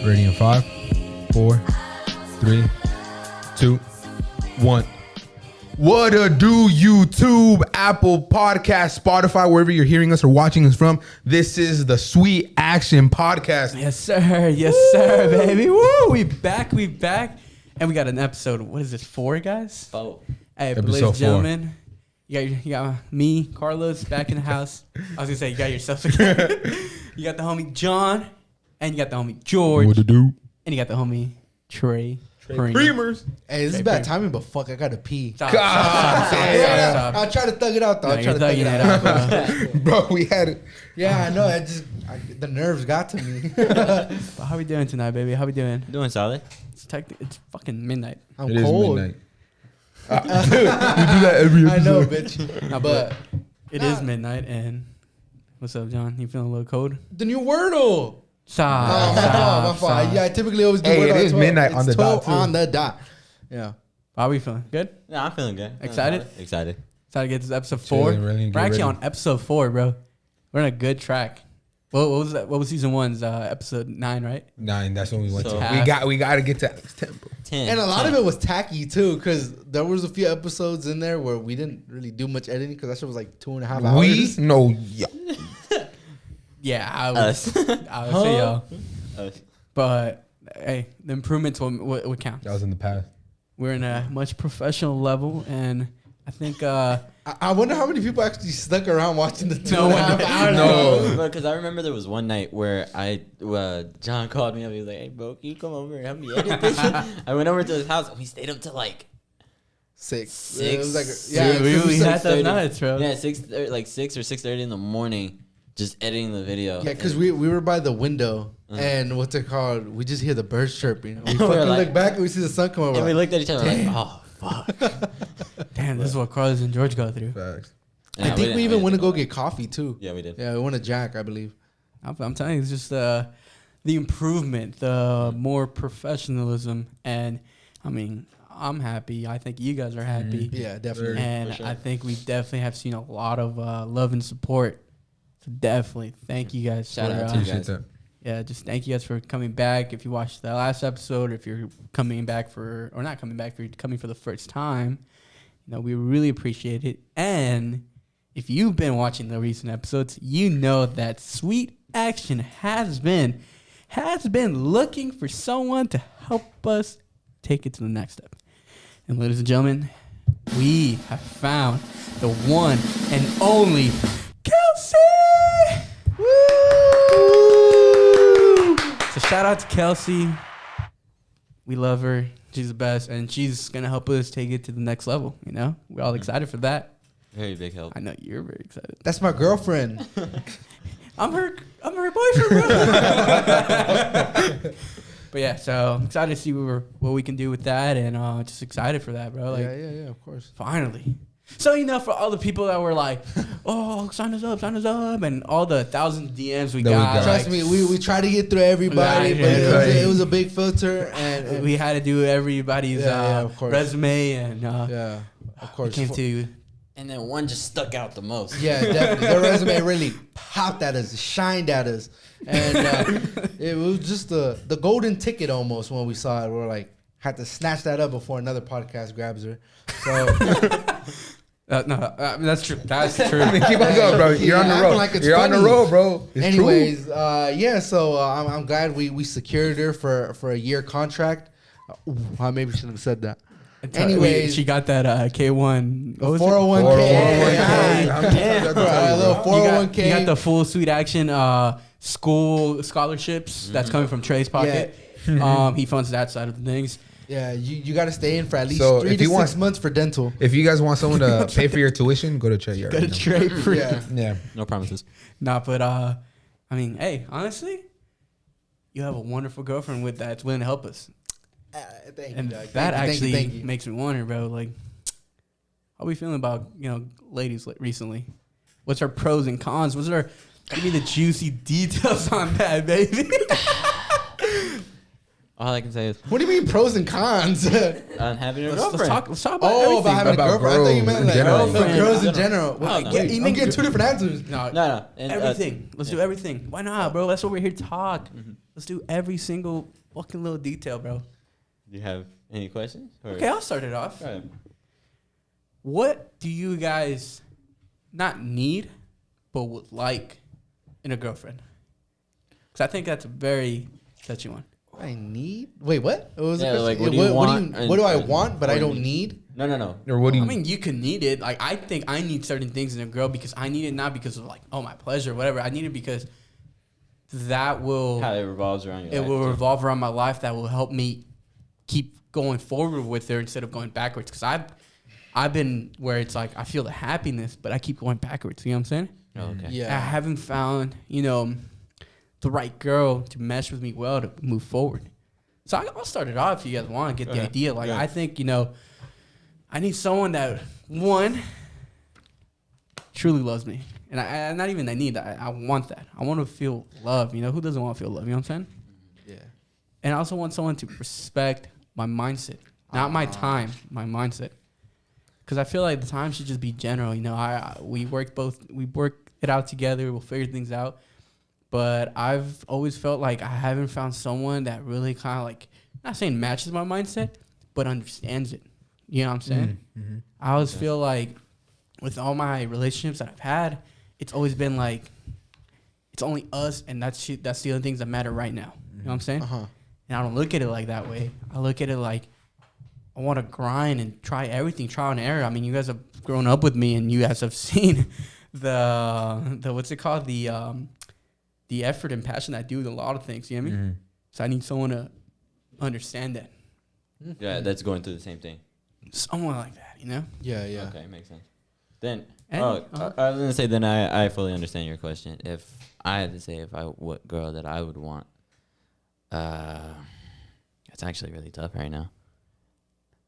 Ready in 5, 4, 3, 2, 1. What a do, YouTube, Apple Podcast, Spotify, wherever you're hearing us or watching us from. This is the Sweet Action Podcast. Yes, sir. Yes, sir, baby. Woo! We back. And we got an episode. What is this, 4, guys? 4. Hey, Episode ladies and 4. gentlemen, you got me, Carlos, back in the house. I was going to say, you got yourself again. You got the homie John, and you got the homie George, What to do? and you got the homie Trey. Creamers. Hey, this is bad timing, but fuck, I gotta pee. Stop. I'll try to thug it out, though. No, I'll try you're to thug it thugging out. it out, Bro, we had it. Yeah, I know. The nerves got to me. But how we doing tonight, baby? How we doing? Doing solid. It's fucking midnight. I'm It is cold. midnight. Dude, we do that every episode. I know, bitch. No, But it is midnight, and what's up, John? You feeling a little cold? the new Wordle. Stop. My fault. Yeah, I typically always do Hey, Wordle it at is 12. midnight It's on the 12 dot, too. On the dot. Yeah. How we feeling? Good? Yeah, I'm feeling good. Excited? Excited. Excited to get this episode 4. Chilling, really, get We're actually ready. on episode 4, bro. We're on a good track. What was that? What was season 1's episode 9, right? 9, that's when we went So- to. We got to get to 10, bro. 10. And a lot of it was tacky, too, because there was a few episodes in there where we didn't really do much editing because that shit was like 2.5 hours. We? No, yeah. Yeah, I would Us. say y'all. Us. But, hey, the improvements will count. That was in the past. We're in a much professional level, and I think... I wonder how many people actually stuck around watching the 2.5 No one hours. No. Because I remember there was one night where John called me up. He was like, "Hey, bro, can you come over and help me edit this shit?" I went over to his house and we stayed up till like 6. It was like, Dude, we had that 6:30. nights, bro. Yeah, 6 or 6:30 in the morning, just editing the video. Yeah, because we were by the window, and what's it called? We just hear the birds chirping. We We fucking were like- look back and we see the sun come over. And we like, looked at each other like, "Oh fuck." Damn, this is what Carlos and George go through. Facts. I think we even went to go get coffee too. Yeah, we did. Yeah, we went to Jack, I believe. I'm telling you, it's just the improvement, the more professionalism, and I mean, I'm happy. I think you guys are happy, Yeah, definitely. and For sure. I think we definitely have seen a lot of love and support. So definitely, thank you guys. Shout Yeah, out. too. Appreciate guys. that. Yeah, just thank you guys for coming back. If you watched the last episode, if you're coming back or not coming back, if you're coming for the first time, we really appreciate it. And if you've been watching the recent episodes, you know that Sweet Action has been looking for someone to help us take it to the next step. And ladies and gentlemen, we have found the one and only Kelsey. Woo! So shout out to Kelsey. We love her. She's the best, and she's gonna help us take it to the next level. We're all excited for that. Very big help. I know you're very excited. That's my girlfriend. I'm her boyfriend, bro. But yeah, so I'm excited to see what we can do with that, and just excited for that, bro. Like, yeah, of course. finally. So for all the people that were like, "Oh, sign us up," and all the 1,000 DMs we That we got. got. Trust me, we try to get through everybody, Right, but yeah. it was a big filter, and We had to do everybody's Yeah, of course. resume, and yeah, of we course. came to. And then one just stuck out the most. Yeah, definitely. Their resume really popped at us, shined at us. And it was just the golden ticket almost when we saw it. We're like, had to snatch that up before another podcast grabs her. So, That's true. That's true. Keep on going, bro. You're on the acting road. like it's You're on the funny. road, bro. It's anyways, yeah, so I'm glad we secured her for a year contract. I maybe shouldn't have said that. Anyways, she got that K1. What was it? 401k. I'm telling you, A little bro. 401k. You got the full Sweet Action school scholarships that's coming from Trey's pocket. He funds that side of the things. Yeah, you got to stay in for at least So 3 if to you 6 want- months for dental. If you guys want someone to pay for your tuition, go to Trey. You Go already to know. Trey for Yeah. No promises. Nah, but I mean, hey, honestly, you have a wonderful girlfriend with that's willing to help us. Thank you, And Doug. that Thank you, actually thank you. makes me wonder, bro. Like, how we feeling about ladies recently? What's our pros and cons? Give me the juicy details on that, baby. All I can say is What do you mean pros and cons? on having a girlfriend. Let's talk about Oh, everything. about having a About girlfriend. I thought you girls meant in like general. girls in In general. general. Wait, No, wait, you I'm make getting two different answers. No, No. And, everything. Let's do everything. Why not, bro? That's what we're here to talk. Mm-hmm. Let's do every single fucking little detail, bro. Do you have any questions? Or? Okay, I'll start it off. Go ahead. What do you guys not need, but would like in a girlfriend? Because I think that's a very touchy one. I need. Wait, what? What was the Yeah, question? like, what do you want What do I and- want, but or I don't need? need? No. Or what do you? I mean, you can need it. Like, I think I need certain things in a girl because I need it not because of like, oh, my pleasure or whatever. I need it because that will How it revolves around your life. will too. revolve around my life. That will help me keep going forward with her instead of going backwards. Because I've been where it's like I feel the happiness, but I keep going backwards. You know what I'm saying? Oh, okay. I Yeah. haven't found the right girl to mesh with me well to move forward. So I'll start it off if you guys want to get the Okay. idea. Like Yeah. I think I need someone that one truly loves me, and I not even I need that. I want that. I want to feel love. Who doesn't want to feel love? You know what I'm saying? Yeah. And I also want someone to respect my mindset, not my time, my mindset. Because I feel like the time should just be general. We work it out together. We'll figure things out. But I've always felt like I haven't found someone that really kind of like, not saying matches my mindset, but understands it. You know what I'm saying? Mm-hmm. I always feel like with all my relationships that I've had, it's always been like, it's only us and that's the only things that matter right now. You know what I'm saying? Uh-huh. And I don't look at it like that way. I look at it like I want to grind and try everything, trial and error. I mean, you guys have grown up with me and you guys have seen the what's it called? The effort and passion I do with a lot of things. You know what I mean? Mm-hmm. So I need someone to understand that. Yeah, that's going through the same thing. Someone like that, Yeah, yeah. Okay, makes sense. Then, And- I was gonna say. Then I fully understand your question. If I had to say what girl that I would want, it's actually really tough right now.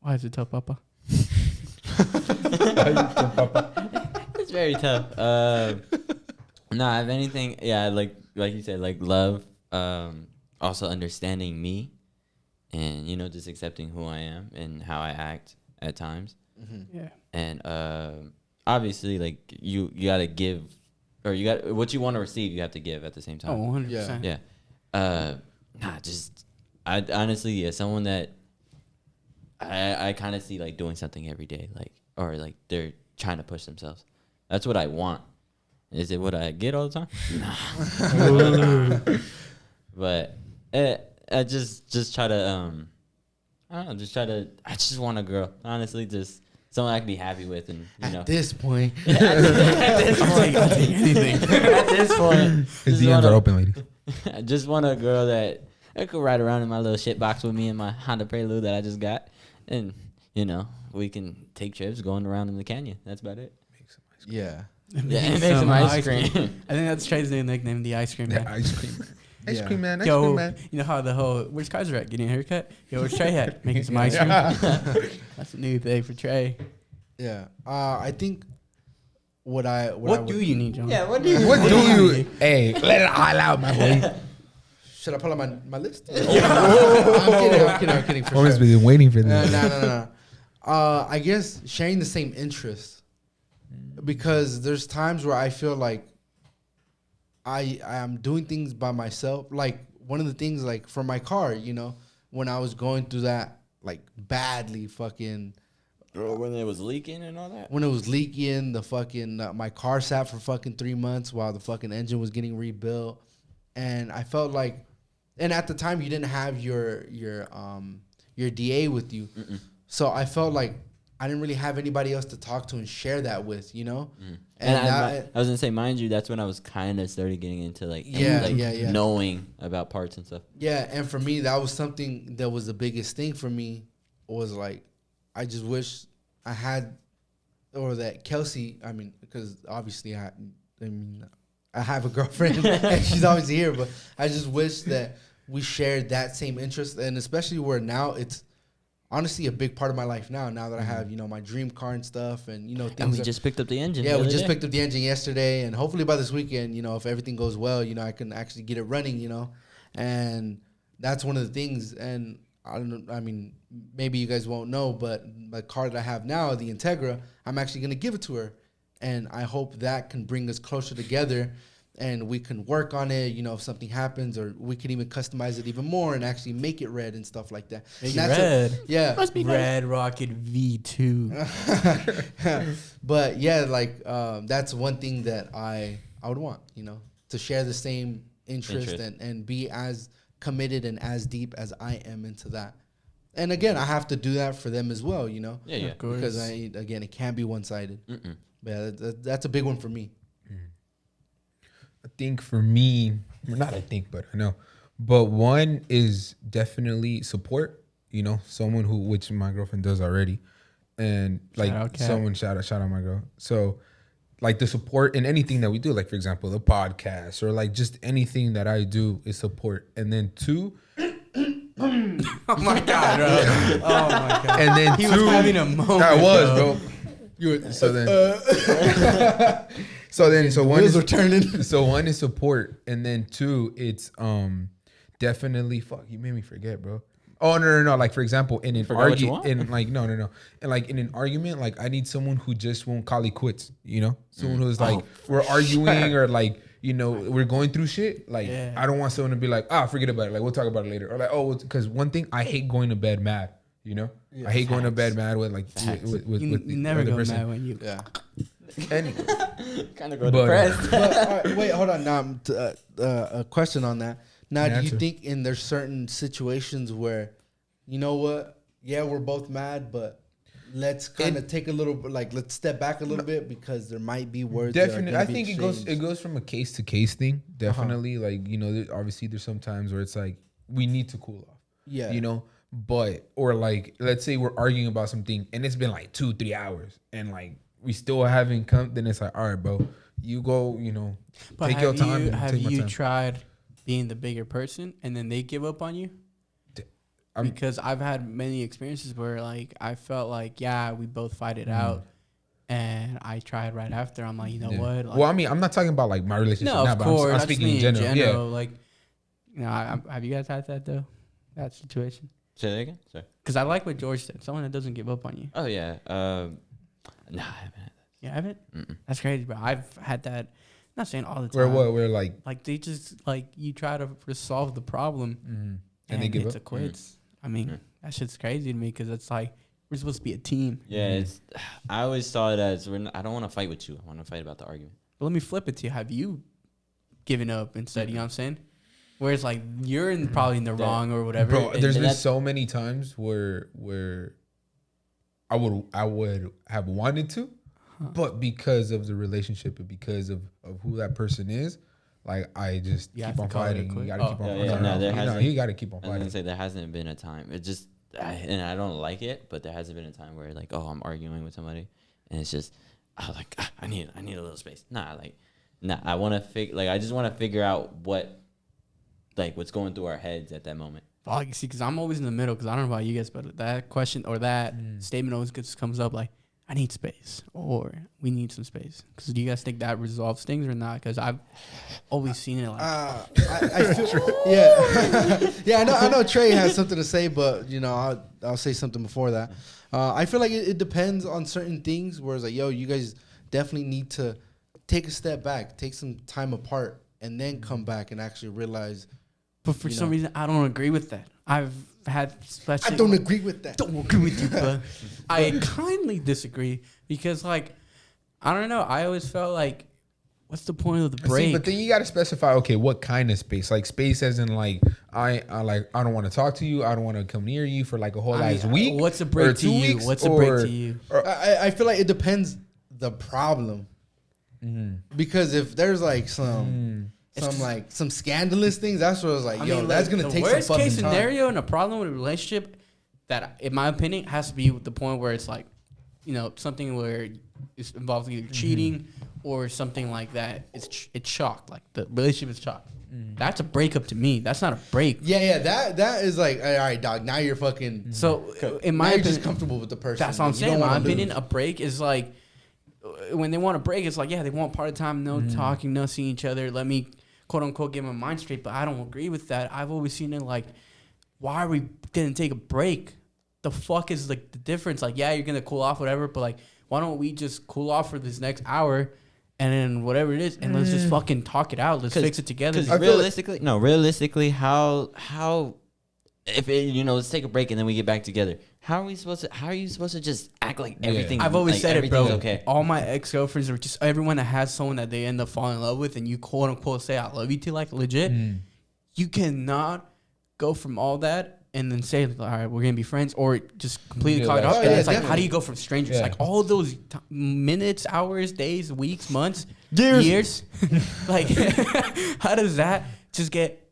Why is it tough, Papa? It's very tough. Nah, if anything, yeah, like you said, like love. Also understanding me, and just accepting who I am and how I act at times. Mm-hmm. Yeah. And obviously, like you gotta give, or you got what you want to receive. You have to give at the same Oh, time. 100%. Yeah. I honestly, yeah, someone that I kind of see like doing something every day, like or like they're trying to push themselves. That's what I want. Is it what I get all the time? Nah. But I just try to I don't know, I just want a girl. Honestly, just someone I can be happy with, and At this point, I'll take anything. at this point, His just DMs wanna- are open, ladies. I just want a girl that I could ride around in my little shit box with me and my Honda Prelude that I just got, and we can take trips going around in the canyon. That's about it. yeah. Yeah, and make some ice cream. I think that's Trey's new nickname, the ice cream Yeah, man. ice cream man. Ice Yeah. cream man. Ice Yo, cream man. you know how the whole where's Kaiser at? Getting a haircut? Yo, where's Trey at? Making some ice cream. That's a new thing for Trey. Yeah. I think what I What would, do you need, John? Yeah, what do you? What do you? Hey, let it all out, my boy. should I pull out my list? I'm kidding. For Always sure. been waiting for No. this. I guess sharing the same interests, because there's times where I feel like I am doing things by myself. Like one of the things, like for my car, when I was going through that, like badly fucking. When it was leaking and all that. When it was leaking, the fucking my car sat for fucking 3 months while the fucking engine was getting rebuilt, and I felt like, and at the time you didn't have your DA with you, so I felt like I didn't really have anybody else to talk to and share that with, And that- I was gonna say, mind you, that's when I was kind of started getting into like Yeah. knowing about parts and stuff. Yeah, and for me, that was something that was the biggest thing for me, was like, I just wish I had, or that Kelsey, because obviously I have a girlfriend and she's always here, but I just wish that we shared that same interest, and especially where now it's honestly a big part of my life now that I have, my dream car and stuff, and, things And we are- just picked up the engine. yeah, the we other just day. picked up the engine yesterday, and hopefully by this weekend, if everything goes well, I can actually get it running, and that's one of the things. And I don't know, I mean, maybe you guys won't know, but the car that I have now, the Integra, I'm actually going to give it to her. And I hope that can bring us closer together and we can work on it, you know, if something happens, or we can even customize it even more and actually make it red and stuff like that. Make And it that's red. yeah. Must be Red Rocket V2. But yeah, like that's one thing that I would want, you know, to share the same interest. And be as committed and as deep as I am into that. And again, I have to do that for them as well, you know. Yeah, Of course. Because it can't be one-sided. But yeah, that's a big one for me. I think for me, well, not I think, but I know. But one is definitely support, you know, someone who, which my girlfriend does already. And like Shout out, Kat. someone shout out my girl. So like the support in anything that we do, like for example, the podcast or like just anything that I do is support. And then two, Oh my god, bro. Oh my god. and then He two, was having a moment. I was, bro. bro. So one Wheels is are turning. So one is support, and then two, it's definitely fuck. You made me forget, bro. Oh no. Like for example, in an Forgot what you argument, want? in like no, and like in an argument, like I need someone who just won't call it quits. You know, someone who's like we're arguing or like you know we're going through shit. Like Yeah. I don't want someone to be like forget about it. Like we'll talk about it later. Or like because one thing I hate going to bed mad. You know, I hate going to bed mad with like with You the never other go person. mad when you. Yeah. Anyway, Kind of go But, depressed. But, all right, wait, hold on. Now, a question on that. Now, Yeah, do you answer. think in there's certain situations where, you know what? Yeah, we're both mad, but let's kind of take a little, like, let's step back a little bit because there might be words. definitely, That are I gonna be think exchanged. it goes from a case to case thing. Definitely, like you know, obviously there's some times where it's like we need to cool off. Yeah. You know, but or like let's say we're arguing about something and it's been like 2-3 hours and like we still haven't come. Then it's like, all right, bro, you go. You know, But take your time. and Have take my you time. tried being the bigger person and then they give up on you? I'm- Because I've had many experiences where like I felt like we both fight it out, and I tried right after. I'm like, you know Yeah. what? Like, Well, I mean, I'm not talking about like my relationship. no, now, of but course. I'm I just speaking mean in general. like, you know, have you guys had that though? That situation? Say that again. Sorry. Because I like what George said. Someone that doesn't give up on you. Oh yeah. Nah, I haven't had You haven't? Mm-mm. That's crazy, bro. I've had that. Not saying all the Where time. what? Where like, Like they just like you try to resolve the problem and they give it's up. a quits. I mean, that shit's crazy to me because it's like we're supposed to be a team. Yeah, it's. I always saw it as I don't want to fight with you. I want to fight about the argument. But let me flip it to you. Have you given up instead? You know what I'm saying? Where it's like you're probably in the wrong or whatever. Bro, and- there's and been that's- so many times where I would have wanted to, but because of the relationship and because of who that person is, like I just You keep have to on call it a fighting. You quit. gotta Oh, keep on yeah, fighting. yeah, no, there hasn't- You gotta keep on I was gonna fighting. say there hasn't been a time. It just, and I don't like it, but there hasn't been a time where like, oh, I'm arguing with somebody, and it's just, I was like, I need a little space. I want to I just want to figure out what's going through our heads at that moment. Well, you see, because I'm always in the middle. Because I don't know about you guys, but that question or that statement always comes up like, "I need space" or "We need some space." Because do you guys think that resolves things or not? Because I've always seen it like, I feel, yeah. I know Trey has something to say, but you know, I'll say something before that. I feel like it depends on certain things. Where it's like, yo, you guys definitely need to take a step back, take some time apart, and then come back and actually realize. but for some reason, I don't agree with that. I've had I don't agree with that. don't agree with you, but I kindly disagree because, like, I don't know. I always felt like, what's the point of the break? See, but then you gotta specify. Okay, what kind of space? Like space, as in like I don't want to talk to you. I don't want to come near you for like a whole last week. What's a or break to 2 you? weeks, What's a break or- to you? I feel like it depends the problem. Because if there's like some scandalous things, that's what I was like, that's gonna the take worst some fucking case time. scenario and a problem with a relationship that, in my opinion, has to be the point where it's like, you know, something where it involves either cheating or something like that. It's chalked, like the relationship is chalked. That's a breakup to me. That's not a break. Yeah, that is like, all right, dog. Now you're fucking. So in Now my you're opinion, just comfortable with the person. that's what I'm You saying. don't In my wanna opinion, lose. a break is like when they want a break. It's like, yeah, they want part of time, no talking, no seeing each other. Let me quote unquote get my mind straight. But I don't agree with that. I've always seen it like why are we gonna take a break? The fuck is like the difference? Like, yeah, you're gonna cool off, whatever, but like, why don't we just cool off for this next hour, and then whatever it is, and let's just fucking talk it out. Let's fix it together. Because realistically, how if it, let's take a break and then we get back together. How are you supposed to just act like everything? I've always said it, bro. Okay. All my ex-girlfriends are just everyone that has someone that they end up falling in love with, and you quote unquote say I love you to, like, legit. You cannot go from all that and then say, all right, we're gonna be friends, or just completely cut it off. And it's like, how do you go from strangers? Like all those minutes, hours, days, weeks, months, years. Like, how does that just get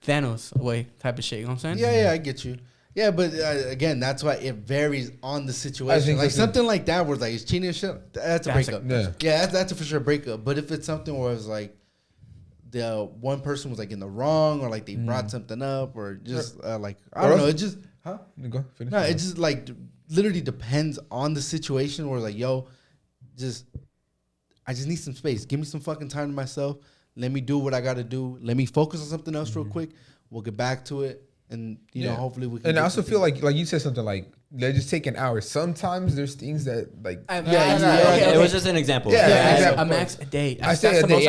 Thanos away type of shit? You know what I'm saying? Yeah, I get you. Yeah, but again, that's why it varies on the situation. Like something like that where it's cheating and shit, that's a breakup. That's a for sure breakup. But if it's something where it's like the one person was like in the wrong, or like they brought something up, or just like I don't know, it just Go finish. No, it just like literally depends on the situation. Where like, yo, I just need some space. Give me some fucking time to myself. Let me do what I got to do. Let me focus on something else real quick. We'll get back to it. And, you know, hopefully we can. And I also feel like you said something like, let's just take an hour. Sometimes there's things that, like. It was just an example. A max a day. I say a day.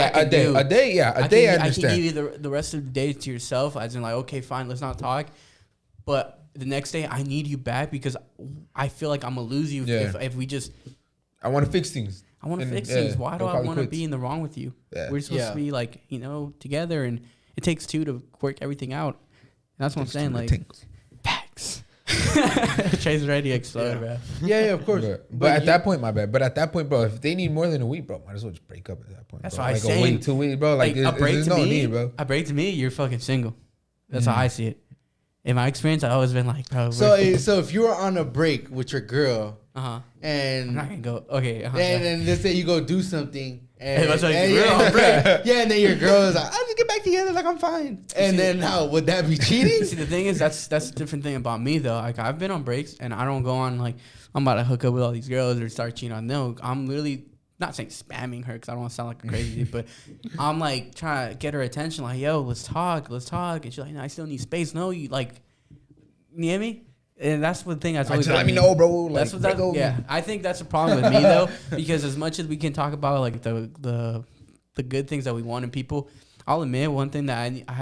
A day, I understand. I can give you the rest of the day to yourself. As in, like, okay, fine, let's not talk. But the next day, I need you back because I feel like I'm going to lose you if we just. I want to fix things. I want to fix things. Why do I want to be in the wrong with you? Yeah. We're supposed to be, like, together. And it takes two to work everything out. That's what I'm saying. Like, facts. Trey's ready to explode, bro. Yeah, of course. But at that point, my bad. But at that point, bro, if they need more than a week, bro, might as well just break up at that point. That's bro. what I like say. A week, 2 weeks, bro. Like, there's no need, bro. A break to me, you're fucking single. That's how I see it. In my experience, I've always been like, bro. So if you were on a break with your girl, and I'm not gonna go. Okay. And let's say you go do something. And, and then your girl is like, I'll just get back together, like I'm fine. And then how would that be cheating? See, the thing is, that's a different thing about me though. Like, I've been on breaks and I don't go on like I'm about to hook up with all these girls or start cheating on them. I'm literally not saying spamming her because I don't want to sound like a crazy, but I'm like trying to get her attention. Like, yo, let's talk. And she's like, no, I still need space. No, you like, you get me? And that's the thing that's always let me know, bro. Like, I think that's a problem with me though, because as much as we can talk about like the good things that we want in people, I'll admit one thing that I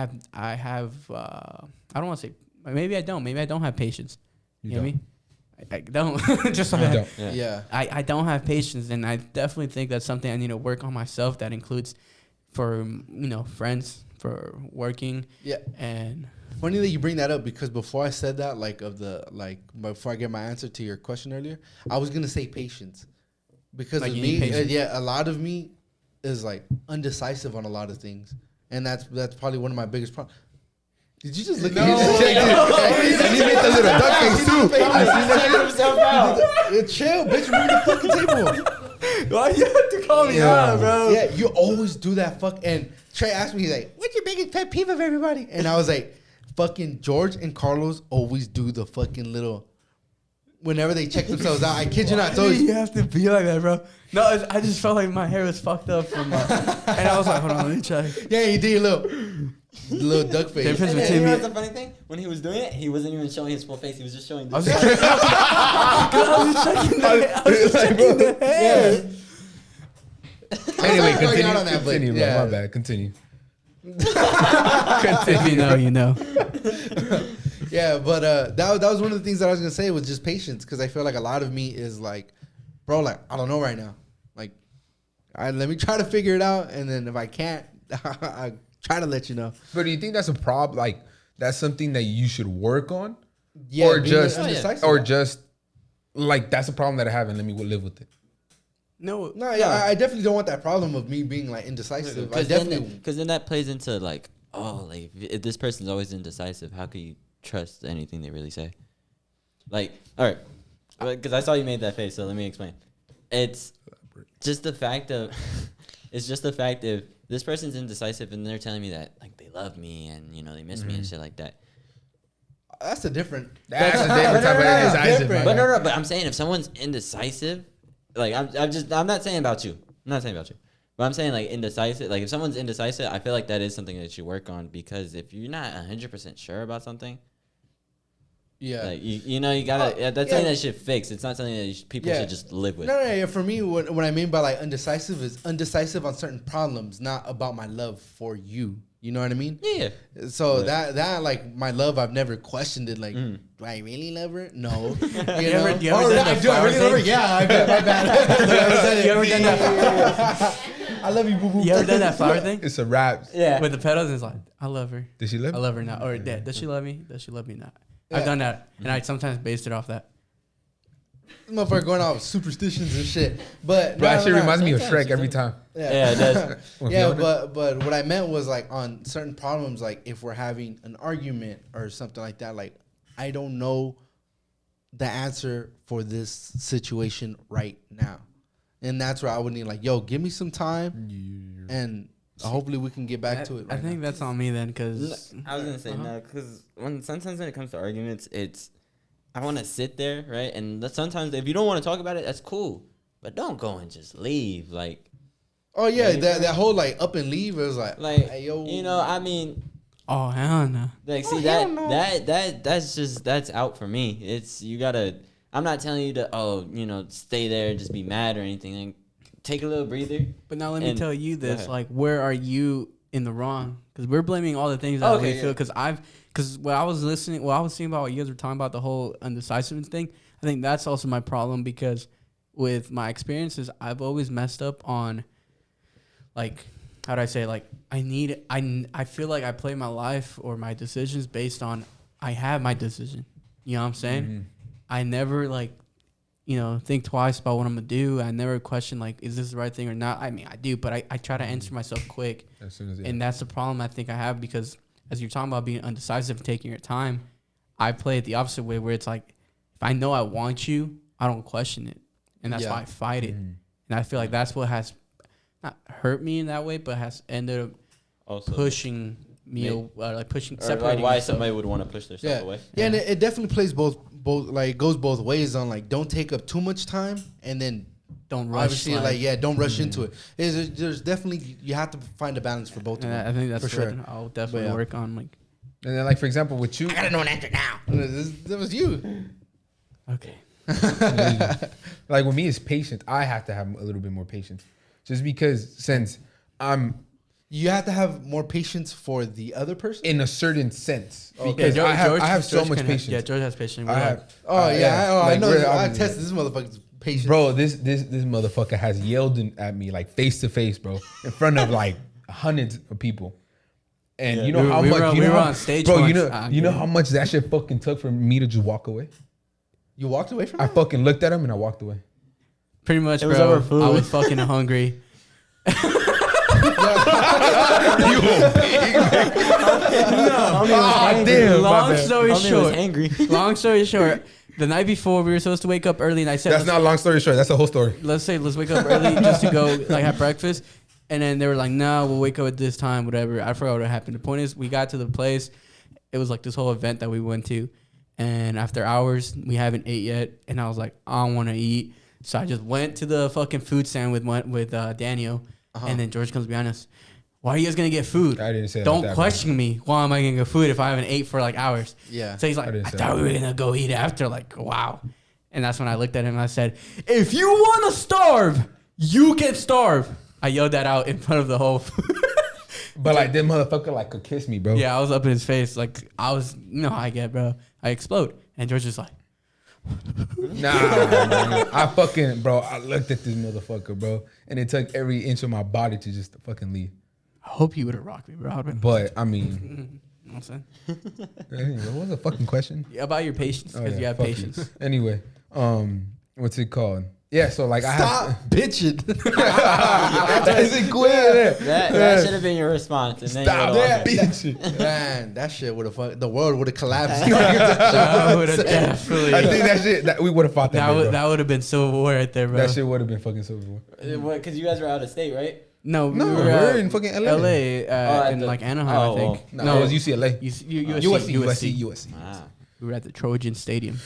have I don't want to say maybe I don't have patience. You know what I mean? I don't. Just like that. Yeah. I don't have patience, and I definitely think that's something I need to work on myself. That includes for friends, for working. Yeah. And funny that you bring that up because before I said that, before I get my answer to your question earlier, I was gonna say patience because of me. A lot of me is like undecisive on a lot of things, and that's probably one of my biggest problems. Did you just look at me? And he made the little duck face too. I himself out. Chill, bitch. Move the fucking table. Why you have to call me out, bro? Yeah, you always do that. And Trey asked me, he's like, "What's your biggest pet peeve of everybody?" And I was like, fucking George and Carlos always do the fucking little. Whenever they check themselves out, I kid you not. So you have to be like that, bro. No, I just felt like my hair was fucked up from, and I was like, hold on, let me check. Yeah, he did a little duck face. And you know what's the funny thing? When he was doing it, he wasn't even showing his full face. He was just showing this. I was checking the hair. Anyway, continue. My bad. Continue. You know. Yeah, but that was one of the things that I was gonna say was just patience, because I feel like a lot of me is like, bro, like I don't know right now. Like, let me try to figure it out, and then if I can't, I try to let you know. But do you think that's a problem? Like, that's something that you should work on, yeah, or just like that's a problem that I have, and let me live with it. No, I definitely don't want that problem of me being like indecisive. Because then that plays into like, if this person's always indecisive, how can you trust anything they really say? Like, all right, because I saw you made that face, so let me explain. It's just the fact of, if this person's indecisive and they're telling me that like they love me and they miss me and shit like that. That's a different type of indecisive. But I'm saying if someone's indecisive. Like I'm not saying about you. But I'm saying like indecisive. Like if someone's indecisive, I feel like that is something that you work on, because if you're not 100% sure about something, Yeah. Like you know, you gotta. That's something that should fix. It's not something that people should just live with. No, yeah. For me, what I mean by like undecisive is undecisive on certain problems, not about my love for you. You know what I mean? Yeah. So that like my love, I've never questioned it. Like, do I really love her? No. You know? You ever done that Do I really love her? Yeah, I bet. My bad. You ever done that? I love you, boo boo. You ever done that flower thing? It's a rap. Yeah. With the pedals, it's like, I love her. Did she live? I love her now. Or does she love me? Does she love me not? Yeah. I've done that, and I sometimes based it off that. This motherfucker going off superstitions and shit. But Bro, that shit reminds me of Sometimes Shrek every time. Yeah, it does. Yeah, but what I meant was like on certain problems, like if we're having an argument or something like that, like I don't know the answer for this situation right now, and that's where I would need like, yo, give me some time, and hopefully we can get back to it. I think that's on me then, because I was gonna say no, because sometimes when it comes to arguments, I want to sit there, right? And sometimes if you don't want to talk about it, that's cool, but don't go and just leave, like. Oh yeah, that whole like up and leave is like hey, yo. You know, I mean, oh hell no. like see that's out for me. It's you gotta. I'm not telling you to stay there and just be mad or anything. Like, take a little breather. But now let me tell you this: like, where are you in the wrong? Because we're blaming all the things that we feel. Because when I was thinking about what you guys were talking about, the whole undecisiveness thing. I think that's also my problem, because with my experiences, I've always messed up on. Like, how do I say? Like, I feel like I play my life or my decisions based on I have my decision. You know what I'm saying? Mm-hmm. I never think twice about what I'm gonna do. I never question like, is this the right thing or not? I mean, I do, but I try to answer myself quick. As soon as and that's the problem I think I have, because as you're talking about being undecisive and taking your time, I play it the opposite way, where it's like, if I know I want you, I don't question it, and that's why I fight it. And I feel like that's what has not hurt me in that way, but has ended up also pushing me, separating. Why somebody would want to push themselves away. Yeah, and it definitely plays both like goes both ways on like, don't take up too much time, and then don't rush. Obviously, don't rush into it. There's definitely, you have to find a balance for both of them. I think that's for sure. I'll definitely work on like. And then, like, for example, with you, I gotta know an answer now. That was you. Okay. Like with me, it's patience. I have to have a little bit more patience, just because since you have to have more patience for the other person in a certain sense. Okay. Because I have so much patience. Yeah, George has patience. I know. I tested this motherfucker's patience. Bro, this motherfucker has yelled at me like face to face, bro, in front of like hundreds of people. And you know how much we were on stage, bro. You know how much that shit fucking took for me to just walk away. You walked away from it? I fucking looked at him and I walked away. Pretty much, bro. I was fucking hungry. You a pig, man. Damn. Long story short, the night before we were supposed to wake up early, and I said, that's not a long story short. That's the whole story. Let's wake up early just to go like have breakfast. And then they were like, no, we'll wake up at this time, whatever. I forgot what happened. The point is, we got to the place. It was like this whole event that we went to. And after hours, we haven't ate yet. And I was like, I don't want to eat. So I just went to the fucking food stand with Daniel. And then George comes behind us. Why are you guys going to get food? I didn't say Don't that, question me. Why am I going to get food if I haven't ate for like hours? Yeah. So he's like, I thought we were going to go eat after. Like, wow. And that's when I looked at him and I said, if you want to starve, you can starve. I yelled that out in front of the whole food. But like, that motherfucker like could kiss me, bro. Yeah, I was up in his face. Like, I was, you know how I get, bro. I explode. And George is like, Nah. I looked at this motherfucker, bro. And it took every inch of my body to just fucking leave. I hope you would have rocked me, bro. But, I mean. You know what I'm saying? What was the fucking question? About your patience, because you have patience. You. Anyway, what's it called? Yeah, so like Stop bitching. That's it, quit. That should have been your response. And Stop bitching. Man, that shit would have the world would have collapsed. That would have definitely. I think we would have fought that. That would have been Civil War right there, bro. That shit would have been fucking Civil War. What? Because you guys were out of state, right? No, we're in fucking LA. In like Anaheim, I think. No, it was UCLA. USC. Wow. We were at the Trojan Stadium.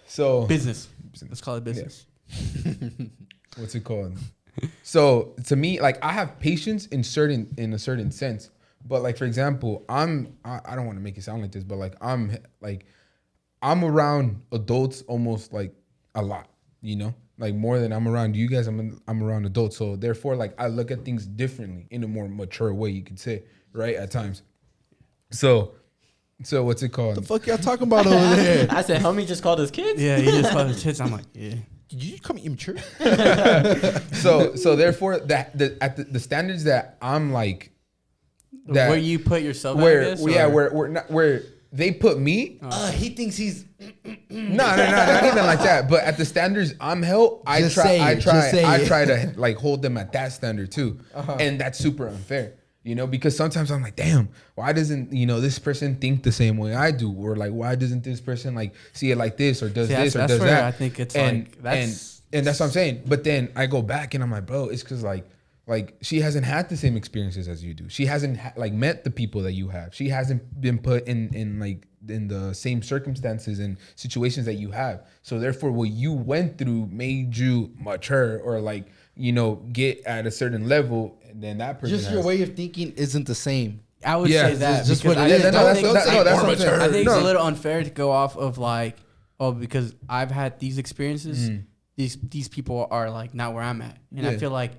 So business. Let's call it business. What's it called? So to me, like, I have patience in a certain sense, but like, for example, I don't want to make it sound like this, but like, I'm around adults almost like a lot, you know, like more than I'm around you guys. I'm around adults, so therefore, like I look at things differently in a more mature way, you could say, right? At times. So what's it called? The fuck y'all talking about over there? I said, homie just called us kids. Yeah, he just called his kids. I'm like, yeah. Did you come immature? So therefore, the standards that I'm like, that Where you put yourself, where I guess, yeah, or- where they put me. He thinks he's. No, not even like that. But at the standards I'm held, I Just say it. try to like hold them at that standard too, and that's super unfair. You know, because sometimes I'm like, damn, why doesn't this person think the same way I do, or like why doesn't this person like see it like this, or does See, this, or that's does where that? I think it's and, like that's and that's what I'm saying. But then I go back and I'm like, bro, it's because like she hasn't had the same experiences as you do. She hasn't like met the people that you have. She hasn't been put in like in the same circumstances and situations that you have. So therefore, what you went through made you mature, or like get at a certain level. And then that person Just your way of thinking isn't the same. I would Yeah, say that just because what it I is. think- No, I think- that's what I'm saying. I think it's No. a little unfair to go off of like, oh, because I've had these experiences, these people are like not where I'm at, and I Yeah. feel like,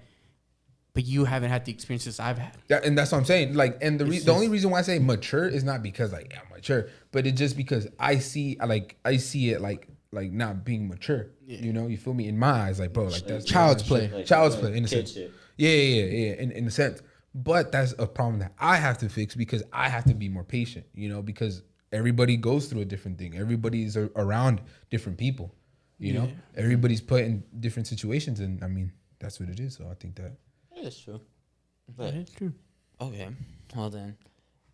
but you haven't had the experiences I've had. And that's what I'm saying. Like, and the It's only just- reason why I say mature is not because like I'm mature, but it's just because I see it like not being mature. Yeah. You feel me? In my eyes, like bro, like that's Child's play. Child's play in a Kid sense. shit. Yeah. In a sense, but that's a problem that I have to fix because I have to be more patient. Because everybody goes through a different thing. Everybody's around different people. You know, everybody's put in different situations, and I mean that's what it is. So I think that. Yeah, that's true. But It's true. okay, well then,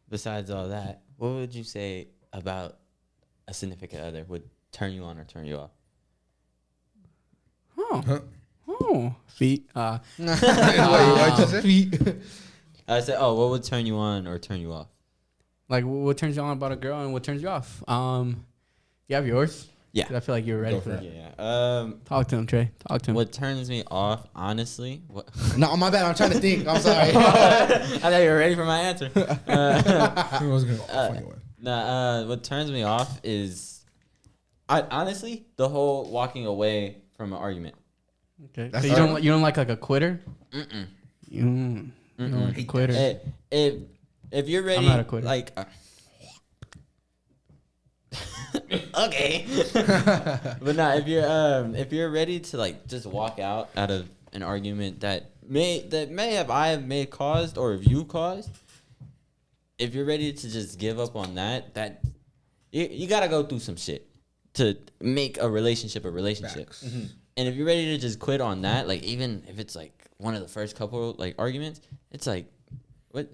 besides all that, what would you say about a significant other would turn you on or turn you off? Oh, oh, feet. What'd you say? I said, oh, what would turn you on or turn you off? Like what turns you on about a girl and what turns you off? You have yours. Yeah. 'Cause I feel like you're ready Go for for that. Yeah. Talk to him, Trey. Talk to him. What turns me off, honestly? What? No, my bad. I'm trying to think. I'm sorry. I thought you were ready for my answer. I was gonna go off on your way. What turns me off is, honestly, the whole walking away from an argument. Okay. That's So you don't like a quitter? Mm-mm. You don't like a quitter. If you're ready, I'm not a quitter. like. Okay. But nah, if you're ready to like just walk out of an argument that may have I have may caused or have you caused, if you're ready to just give up on that you gotta go through some shit to make a relationship a relationship. Facts. And if you're ready to just quit on that, like even if it's like one of the first couple like arguments, it's like what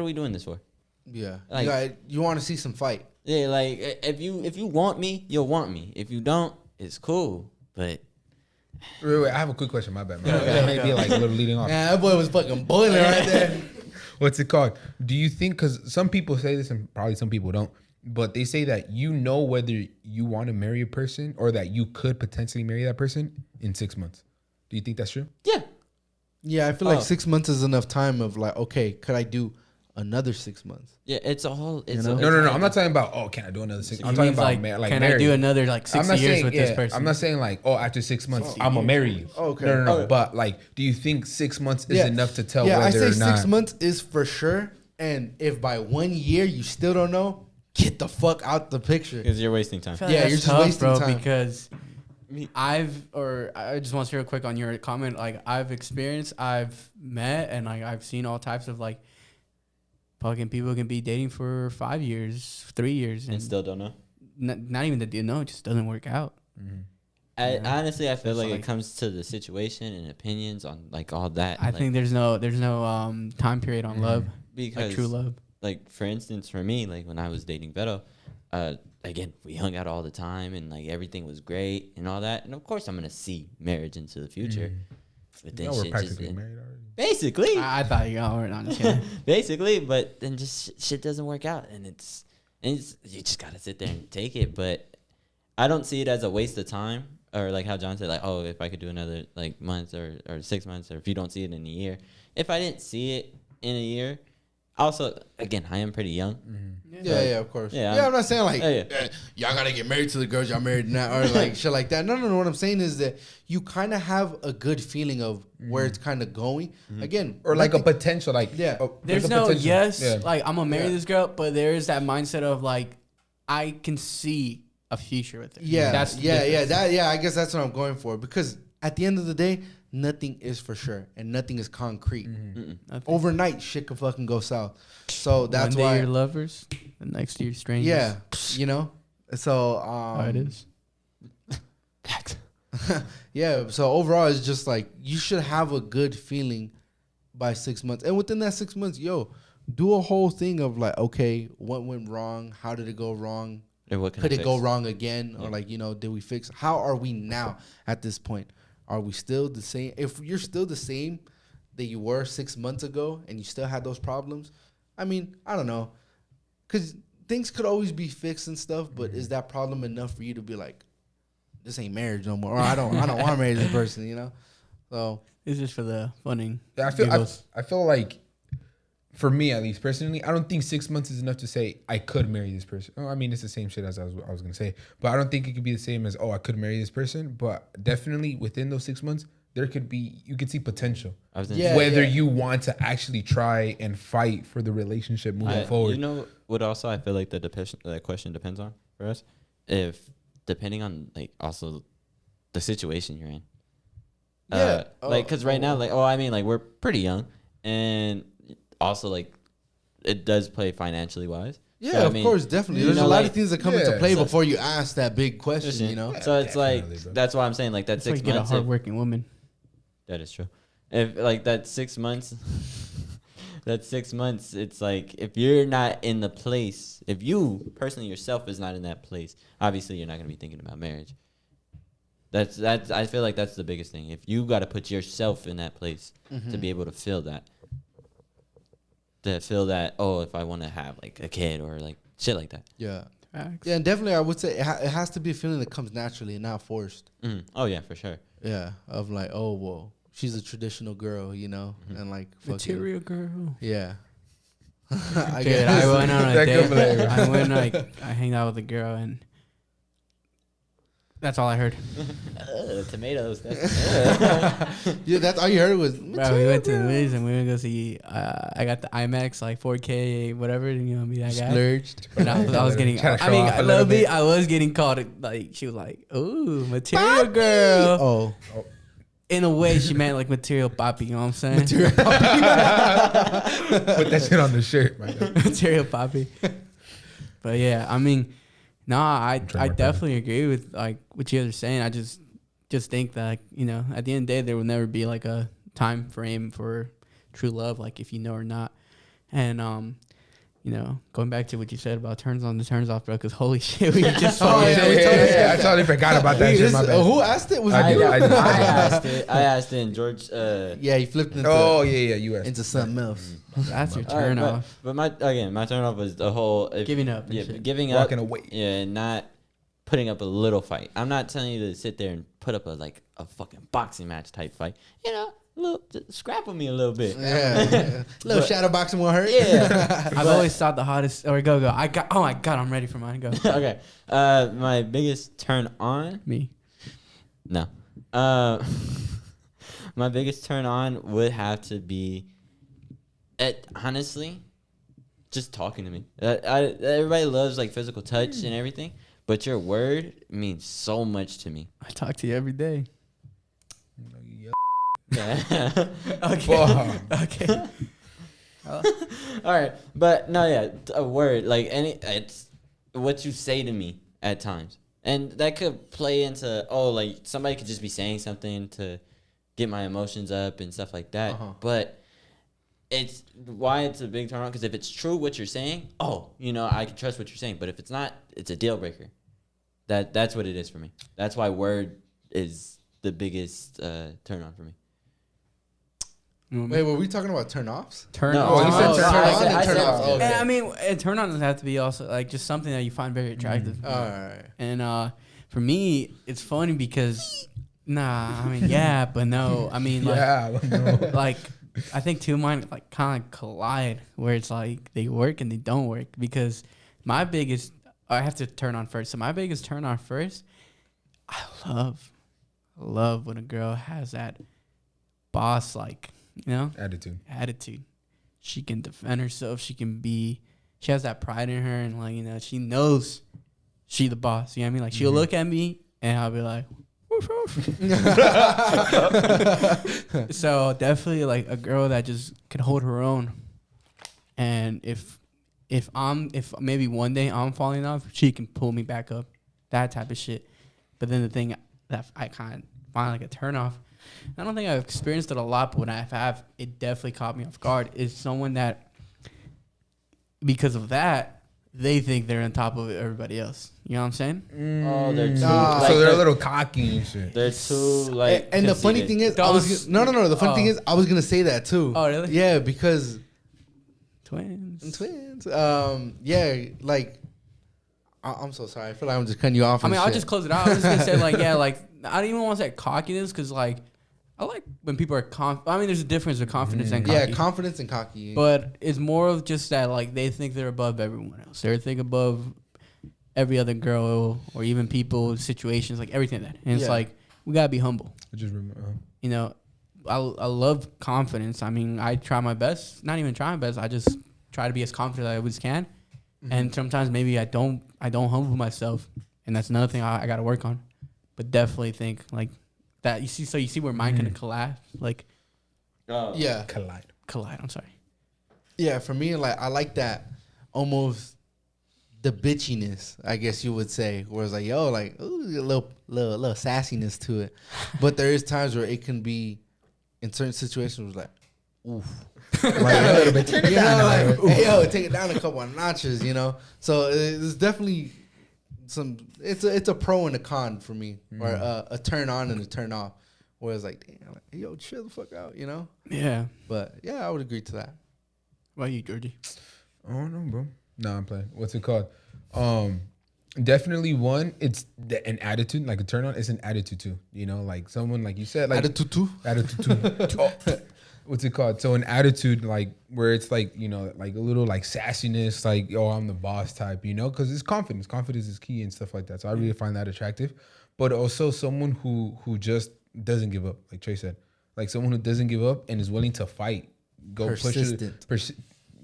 are we doing this for? Yeah. Like- You want to see some fight. Yeah, like if you want me, you'll want me. If you don't, it's cool. But Wait, I have a quick question. My bad, man. That may be like a little leading off. Man, that boy was fucking boiling right there. What's it called? Do you think, because some people say this and probably some people don't, but they say that whether you want to marry a person or that you could potentially marry that person in 6 months. Do you think that's true? yeah, Yeah, I feel like Oh. 6 months is enough time of like, okay, could I do another 6 months? yeah, it's all. It's know? No. I'm not talking about, can I do another 6? He I'm talking means, about like, like can marry. I do another like 60 years with this person? I'm not saying like, after 6 months, I'm gonna marry you. Okay. No. Okay. But like, do you think 6 months is enough to tell Yeah, I whether say or not? 6 months is for sure. And if by 1 year you still don't know, get the fuck out the picture. because you're wasting time. I feel like Yeah, that's you're just tough, wasting bro, time. because I just want to share real quick on your comment. Like I've met, and like I've seen all types of like fucking people can be dating for 5 years, 3 years, And still don't know. not even the no, it just doesn't work out. Honestly, I feel It's like like- it comes to the situation and opinions on like all that. I like, think there's no time period on love, because like true love. like for instance, for me, like when I was dating Beto, again, we hung out all the time and like everything was great and all that. And of course, I'm gonna see marriage into the future. But then No, we're shit practically just married already. basically, I thought you all were not just kidding. basically. But then just shit doesn't work out, and it's you just gotta sit there and take it. But I don't see it as a waste of time. Or like how John said, like, oh, if I could do another like month or 6 months, or if you don't see it in a year. If I didn't see it in a year, Also, again, I am pretty young. Yeah, of course. Yeah, I'm not saying like Yeah. y'all gotta get married to the girls y'all married now or like shit like that. No. What I'm saying is that you kind of have a good feeling of where it's kind of going. Again, Or like a potential, like Yeah. There's like a no potential. yes, Yeah. like I'm gonna marry Yeah. this girl, but there is that mindset of like I can see a future with her. Yeah, That's the yeah. difference. I guess that's what I'm going for because at the end of the day, nothing is for sure and nothing is concrete. Nothing. Overnight, shit could fucking go south. So that's One day why. you're lovers, the next day you're strangers. Yeah, you know. So How it is. yeah. So overall, it's just like you should have a good feeling by 6 months, and within that 6 months, do a whole thing of like, okay, what went wrong? How did it go wrong? And what can Could I it go fix? wrong again? Or like, did we fix? How are we now at this point? Are we still the same? If you're still the same that you were 6 months ago and you still had those problems, I mean, I don't know. Because things could always be fixed and stuff, but is that problem enough for you to be like, this ain't marriage no more? Or I don't want to marry this person, So, It's just for the funning. Yeah, I feel like, for me at least personally, I don't think 6 months is enough to say I could marry this person. Oh, I mean, it's the same shit as I was gonna say, but I don't think it could be the same as I could marry this person. But definitely within those 6 months, you could see potential. I was gonna Yeah. say, Whether you want to actually try and fight for the relationship moving forward. You know what? Also, I feel like that question depends on for us. If depending on like also the situation you're in. Yeah. Because right now, I mean, like we're pretty young, and also like it does play financially wise. yeah, So, I of mean, course, definitely. you There's a know, lot like- of things that come into Yeah. play So- before you ask that big question, So it's like Definitely, bro. that's why I'm saying like that That's why 6 you get a months. If, hardworking woman. that is true. If like that 6 months, that 6 months, it's like if you're not in the place, if you personally yourself is not in that place, obviously you're not gonna be thinking about marriage. That's I feel like that's the biggest thing. If you got to put yourself in that place to be able to feel that, if I want to have like a kid or like shit like that. Yeah. Facts. Yeah, and definitely I would say it has to be a feeling that comes naturally and not forced. Oh yeah, for sure. Yeah, of like, oh, well, she's a traditional girl, and like, fucking, Material girl. yeah. I guess. went on a That date. good flavor. I hanged out with a girl and that's all I heard. Tomatoes. Yeah, that's all you heard was. Bro, we went to the movies and we went to go see. I got the IMAX like 4K whatever. Be that guy. Splurged. And I was getting. Trying to I show mean, off a I little love bit. it. I was getting called like she was like, "Ooh, material girl." Oh, In a way, she meant like material poppy. You know what I'm saying? material. Put that shit on the shirt, my guy. Material poppy. But yeah, I mean, I Try my definitely agree with like what you guys are saying. I just think that at the end of the day, there will never be like a time frame for true love, like if you know or not. And going back to what you said about turns on the turns off, bro, because holy shit, we just Oh, fucking- yeah, we totally I totally forgot about that shit. My bad. Who asked it? Was I it you? asked it. I asked it, and George. Yeah, he flipped into, Oh yeah, you asked. into something else. that's your All right, turn off. But my turn off was the whole Giving up and Yeah, shit. giving up. Walking away. Yeah, and not putting up a little fight. I'm not telling you to sit there and put up a fucking boxing match type fight. Just scrap with me a little bit. Yeah, little shadow boxing won't hurt. Yeah. I've always thought the hottest. Or go. Oh my god, I'm ready for mine. Go. Okay. My biggest turn on. Me. No. My biggest turn on would have to be, honestly, just talking to me. Everybody loves like physical touch and everything, but your word means so much to me. I talk to you every day. Yeah. Okay. Okay. All right, but no, yeah, a word like it's what you say to me at times, and that could play into like somebody could just be saying something to get my emotions up and stuff like that. But it's why it's a big turn on, because if it's true what you're saying, I can trust what you're saying. But if it's not, it's a deal breaker. That's what it is for me. That's why word is the biggest turn on for me. Wait, were we talking about turn offs? Turn No, on. you said turn on and I turn said- off. Okay. And I mean, a turn on doesn't have to be also like just something that you find very attractive. All right. And for me, it's funny because I mean, yeah, but no. I mean, like, Yeah, no. like I think two of mine like kind of collide, where it's like they work and they don't work. Because my biggest, I have to turn on first. So my biggest turn on first, I love when a girl has that boss, like, attitude. She can defend herself. She has that pride in her, and like, she knows she the boss. You know what I mean? Like, she'll look at me and I'll be like, woof, woof. So definitely like a girl that just can hold her own. And if maybe one day I'm falling off, she can pull me back up, that type of shit. But then the thing that I kind of find like a turn off, I don't think I've experienced it a lot, but when I have, it definitely caught me off guard, is someone that, because of that, they think they're on top of everybody else. You know what I'm saying? Oh, they're too, so they're a little cocky and shit. They're too like. And the funny thing is, no. The funny thing is, I was gonna say that too. Oh, really? Yeah, because twins. Yeah, like I'm so sorry. I feel like I'm just cutting you off. I mean, I'll just close it out. I was just gonna say like, yeah, like I don't even want to say cockiness, because like I like when people are I mean, there's a difference with confidence and cocky. Yeah, confidence and cocky. But it's more of just that, like, they think they're above everyone else. They think above every other girl or even people, situations, like everything like that. And it's like, we gotta be humble. I just remember. You know, I love confidence. I mean, I try my best. Not even try my best. I just try to be as confident as I always can. And sometimes maybe I don't humble myself, and that's another thing I gotta work on. But definitely think like that. You see where mine can collide, like. Yeah. Collide. I'm sorry. Yeah, for me, like I like that almost the bitchiness, I guess you would say, where it's like, yo, like ooh, a little sassiness to it. But there is times where it can be in certain situations like, oof. Like, hey, yo, take it down a couple of notches, So it's definitely it's a pro and a con for me, or a turn on and a turn off. Where it's like, damn, like, hey, yo, chill the fuck out, Yeah. But yeah, I would agree to that. What about you, Georgie? I don't know, bro. No, I'm playing. What's it called? Definitely one. It's an attitude, like a turn on. It's an attitude too. Like someone, like you said, like Attitude too. What's it called? So an attitude, like where it's like like a little like sassiness, like I'm the boss type, because it's confidence. Confidence is key and stuff like that. So I really find that attractive. But also someone who just doesn't give up, like Trey said, like someone who doesn't give up and is willing to fight, Persistent.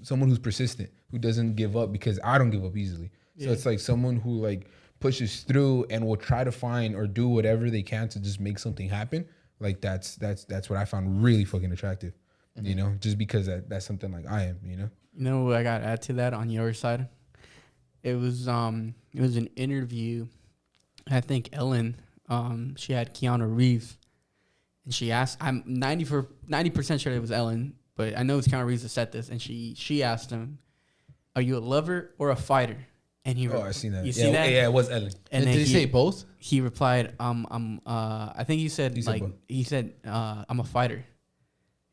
Someone who's persistent, who doesn't give up, because I don't give up easily. Yeah. So it's like someone who like pushes through and will try to find or do whatever they can to just make something happen. Like that's what I found really fucking attractive, just because that's something like I am, You know what I got to add to that on your side? It was an interview. I think Ellen, she had Keanu Reeves, and she asked, I'm 90% sure it was Ellen, but I know it's Keanu Reeves that said this, and she asked him, "Are you a lover or a fighter?" And he, I seen that. You seen that? Yeah, it was Ellen. And did he say both? He replied, I think he said I'm a fighter.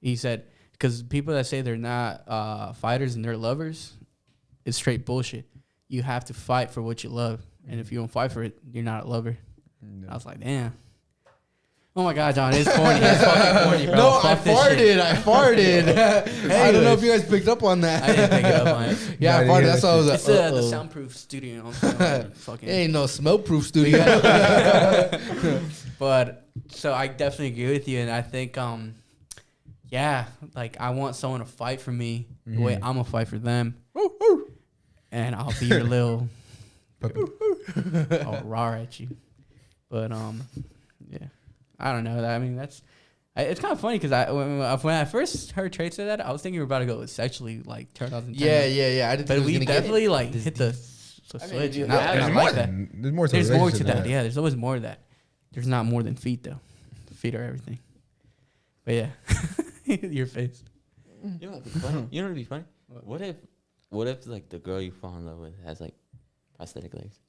He said, because people that say they're not fighters and they're lovers, it's straight bullshit. You have to fight for what you love, and if you don't fight for it, you're not a lover. No. I was like, damn. Oh my God, John, it's corny. It's fucking corny, bro. No, Fuck I farted. Hey, I don't know if you guys picked up on that. I didn't pick it up on it. Yeah, I farted. That's why I was like, it's the soundproof studio. Fucking ain't no smell-proof studio. But so I definitely agree with you, and I think, like I want someone to fight for me the way I'm gonna fight for them, and I'll be your little, I'll roar at you. But yeah. I don't know. I mean, it's kind of funny because when I first heard Trey say that, I was thinking we were about to go sexually, like turn off. Yeah. I didn't. But we definitely like hit the switch. And I like that. There's more to that. Yeah, there's always more to that. There's not more than feet though. Feet are everything. But yeah, your face. You know what'd be funny? You know what'd be funny? What if like the girl you fall in love with has like prosthetic legs?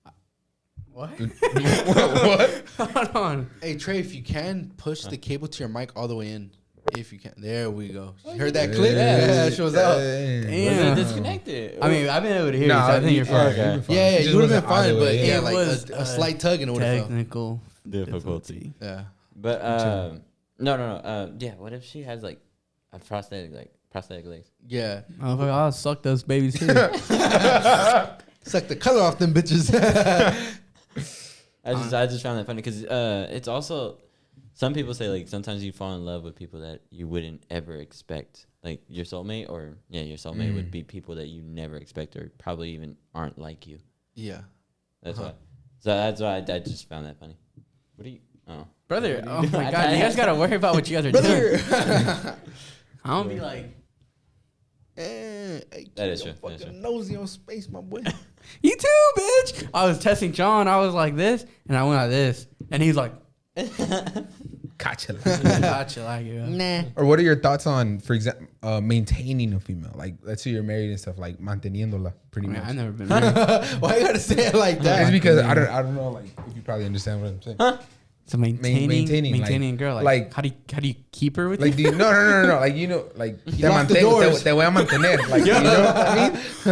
What? What? Hold on. Hey Trey, if you can push the cable to your mic all the way in, if you can. There we go. You heard that clip? Yeah, that shows up. Damn. Was it disconnected? I mean, I've been able to hear you, so I think you're fine. Okay. Yeah, you would have been fine, but yeah, yeah, it like was a slight tug and it would have felt. Technical difficulty. Yeah. But no. Yeah. What if she has like a prosthetic legs. Yeah. I'll suck those babies too. Suck the color off them bitches. I just found that funny because it's also some people say like sometimes you fall in love with people that you wouldn't ever expect, like your soulmate your soulmate would be people that you never expect or probably even aren't like you. Yeah. That's why. So that's why I just found that funny. What do you? Oh, Brother, oh my God, you guys gotta worry about what you guys are doing. I don't be like, that is true. Fucking nosy on space, my boy. you too, bitch. I was testing John. I was like this, and I went like this, and he's like, Gotcha. gotcha, like you. Nah. Or what are your thoughts on, for example, maintaining a female? Like, let's say you're married and stuff, like manteniéndola, pretty I mean, much. I've never been married. Why you gotta say it like that? It's because I don't know, like, if you probably understand what I'm saying. Huh? So maintaining a girl, like- how do you keep her with Like, you? no, like, you know, like, te lock the mantengo, doors. te voy a mantener, like, you know what I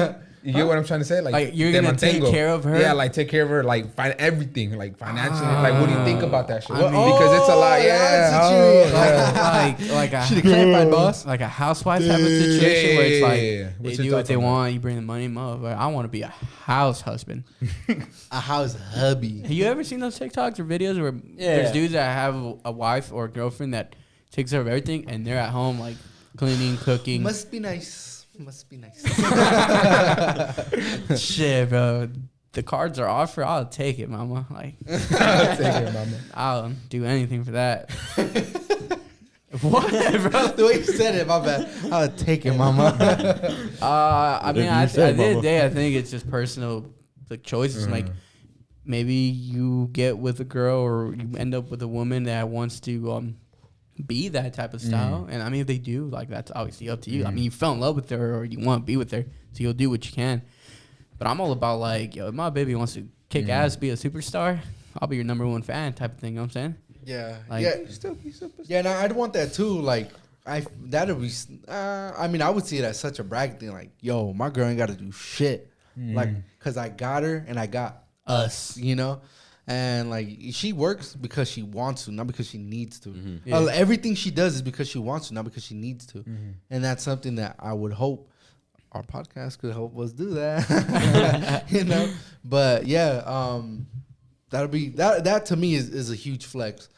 mean? You get what I'm trying to say? Like, you're te gonna take care of her? Yeah, like take care of her, like find everything, like financially. Like, what do you think about that shit? I mean- Because it's a lot. that's Yeah, what you- like a Should have clarified, boss. like a housewife type of situation where it's like yeah. they What's your do what thoughts they on that? want, you bring the money, motherfucker. I want to be a house husband. A house hubby. Have you ever seen those TikToks or videos where there's dudes that have a wife or a girlfriend that takes care of everything and they're at home like cleaning, cooking? Must be nice. Shit, bro. The cards are offered. I'll take it, mama. Like, Take care, mama. I'll do anything for that. What, bro? The way you said it, my bad. I'll take it, mama. I mean, you at the said, end of mama. the day, I think it's just personal like choices. Like, maybe you get with a girl or you end up with a woman that wants to be that type of style. And I mean, if they do, like, that's obviously up to you. I mean, you fell in love with her or you want to be with her, so you'll do what you can. But I'm all about, like, yo, if my baby wants to kick ass, be a superstar, I'll be your number one fan type of thing. You know what I'm saying? Yeah. Like- yeah. You still Yeah, no, I'd want that too. Like, that'd be. I mean, I would see it as such a brag thing. Like, yo, my girl ain't got to do shit. Like, cause I got her and I got us. You know, and like she works because she wants to, not because she needs to. Yeah. Everything she does is because she wants to, not because she needs to. And that's something that I would hope our podcast could help us do that. You know, but yeah, that'll be that to me is a huge flex.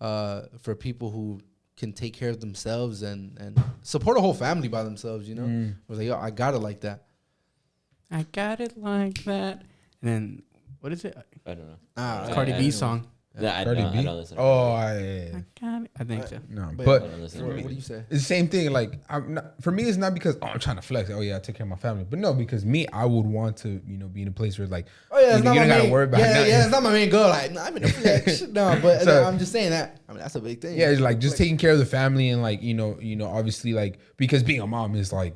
For people who can take care of themselves and support a whole family by themselves, you know? I was like, yo, I got it like that. I got it like that. And then, what is it? I don't know. Cardi I B don't- song. Yeah, I Cardi don't B? listen. To Oh, her. yeah. I got it. I think so. No, But- but I don't listen to What her. do you say? it's the same thing. Like, for me, it's not because I'm trying to flex. Oh yeah, I take care of my family. But no, because me, I would want to, be in a place where it's like, Oh yeah, you don't gotta worry about nothing. it's not my main goal. Like, no, I'm in a flex. No, but So- I'm just saying that. I mean, that's a big thing. Yeah, it's like just taking care of the family and like obviously like because being a mom is like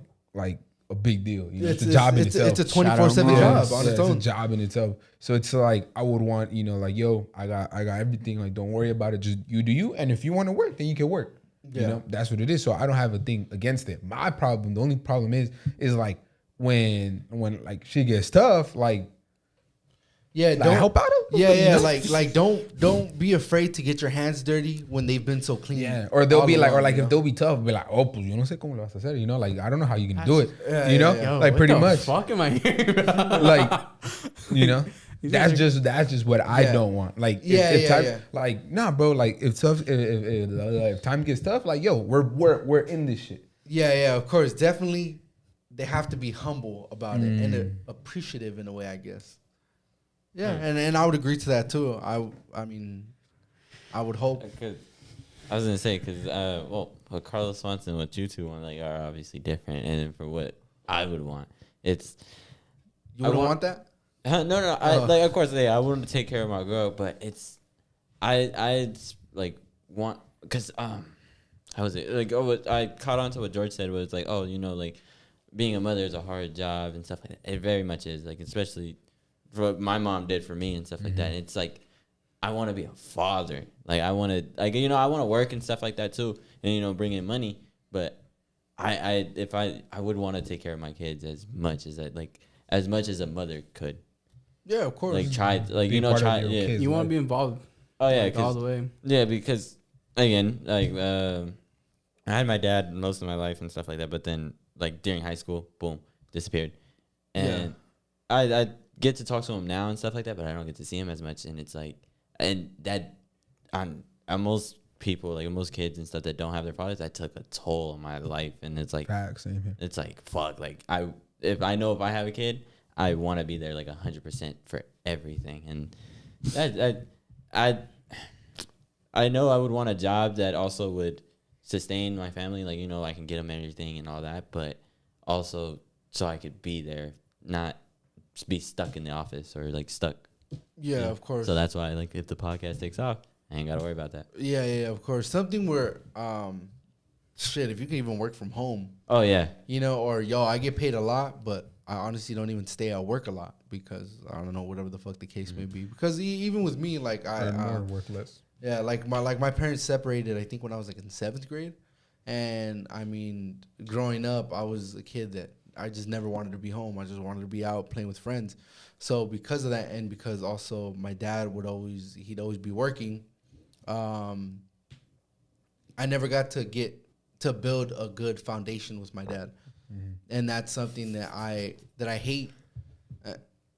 a big deal. It's a job in itself. It's a 24/7 Shout out job on Yeah, its it's own. a job in itself. So it's like I would want like yo, I got everything. Like don't worry about it. Just you do you. And if you want to work, then you can work. Yeah. You know that's what it is. So I don't have a thing against it. My problem, the only problem is like when like shit gets tough, like Yeah, like, don't help out. Yeah, like don't be afraid to get your hands dirty when they've been so clean. Yeah, or they'll all be like, along, or like you if know? they'll be tough, be like, oh, pues yo no sé cómo lo vas a hacer, like I don't know how you can do it, Yeah, you know, yeah, yeah. Yo, like what pretty the much, fuck am I hearing about? like, that's guys just what I Yeah. don't want. Like, Yeah, if yeah, time, yeah. like, nah, bro, like if time gets tough, like, yo, we're in this shit. Yeah, of course, definitely. They have to be humble about it and appreciative in a way, I guess. Yeah, and I would agree to that too. I mean, I would hope. I was gonna say because what Carlos wants and what you two want like are obviously different, and then for what I would want, it's You I wouldn't want- want that? no. I like of course I want to take care of my girl, but it's I like want because how was it like I caught on to what George said was like like being a mother is a hard job and stuff like that. It very much is like especially for what my mom did for me and stuff like that. And it's like I want to be a father. Like I want to like I want to work and stuff like that too, and bring in money. But I would want to take care of my kids as much as as much as a mother could. Yeah, of course. Like try like Be part of try your yeah. kids' You want life. to be involved Oh yeah, like, all 'cause- the way. yeah, because again, like I had my dad most of my life and stuff like that, but then like during high school, boom, disappeared. And I get to talk to him now and stuff like that, but I don't get to see him as much. And it's like, and that on most people, like most kids and stuff that don't have their fathers, that took a toll on my life. And it's like, Facts, same here. it's like, fuck, like if I have a kid, I want to be there like 100% for everything. And I know I would want a job that also would sustain my family, like, you know, I can get them everything and all that, but also so I could be there, not be stuck in the office or like stuck. Yeah, of course. So that's why, like, if the podcast takes off, I ain't gotta worry about that. Yeah, of course. Something where, shit, if you can even work from home, Oh yeah, you know, or I get paid a lot, but I honestly don't even stay at work a lot because I don't know, whatever the fuck the case may be. Because even with me, like More work less. yeah, like my parents separated, I think when I was like in 7th grade, and I mean, growing up, I was a kid that I just never wanted to be home. I just wanted to be out playing with friends. So because of that, and because also my dad he'd always be working, I never got to build a good foundation with my dad. And that's something that I hate.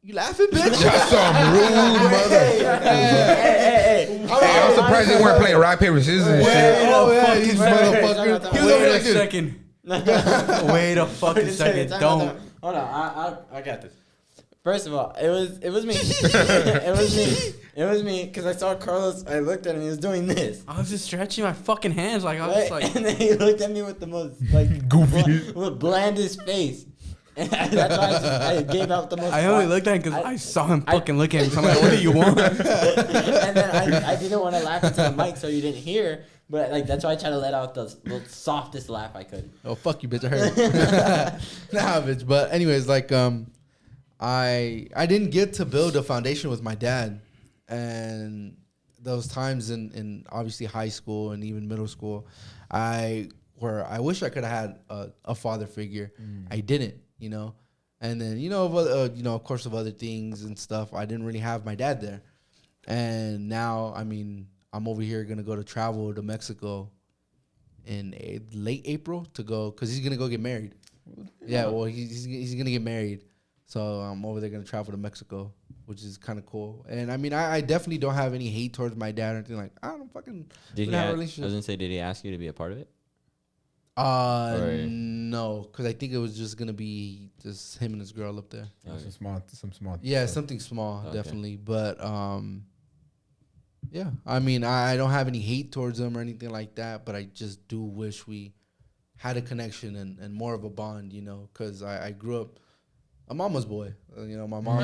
You laughing, bitch? That's some rude mother. Hey, I'm surprised they weren't playing rock, paper, scissors and shit. Oh yeah, these motherfuckers. He was over there a second. Wait a fucking second. Don't. Hold on, I got this. First of all, it was me. It was me because I saw Carlos. I looked at him. He was doing this. I was just stretching my fucking hands like I was like. And then he looked at me with the most like Goofy. with blandest face. And that's why I gave out the most. I only looked at him because I saw him fucking look at me. So I'm like, what do you want? And then I didn't want to laugh into the mic so you didn't hear. But like that's why I tried to let out the softest laugh I could. Oh fuck you, bitch! I heard. Nah, bitch. But anyways, like I didn't get to build a foundation with my dad, and those times in obviously high school and even middle school, I wish I could have had a father figure. I didn't, you know, and then of course of other things and stuff. I didn't really have my dad there, and now I mean I'm over here gonna go to travel to Mexico in late April to go because he's gonna go get married. Yeah, well he's gonna get married. So I'm over there going to travel to Mexico, which is kind of cool. And I mean, I definitely don't have any hate towards my dad or anything. Like, I don't fucking have a I was relationship. going to say, did he ask you to be a part of it? No, because I think it was just going to be just him and his girl up there. Okay. Some small. Yeah, something small, Okay. definitely. But, yeah, I mean, I don't have any hate towards him or anything like that, but I just do wish we had a connection and more of a bond, you know, because I grew up a mama's boy. You know, my mom.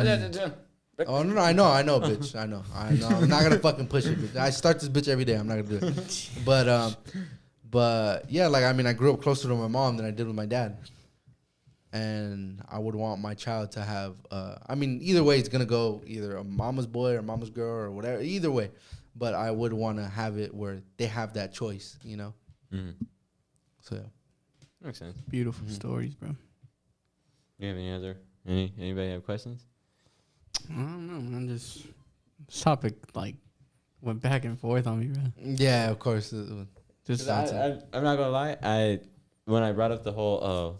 Oh, no, I know, bitch. I know. I'm not going to fucking push it, bitch. I start this bitch every day. I'm not going to do it. But, yeah, like, I mean, I grew up closer to my mom than I did with my dad. And I would want my child to have, I mean, either way, it's going to go either a mama's boy or mama's girl or whatever. Either way. But I would want to have it where they have that choice, you know? Mm-hmm. So, yeah. Makes sense. Beautiful stories, bro. You have any other? Anybody have questions? I don't know, man. This topic like went back and forth on me, bro. Yeah, of course. Just I'm not gonna lie. When I brought up the whole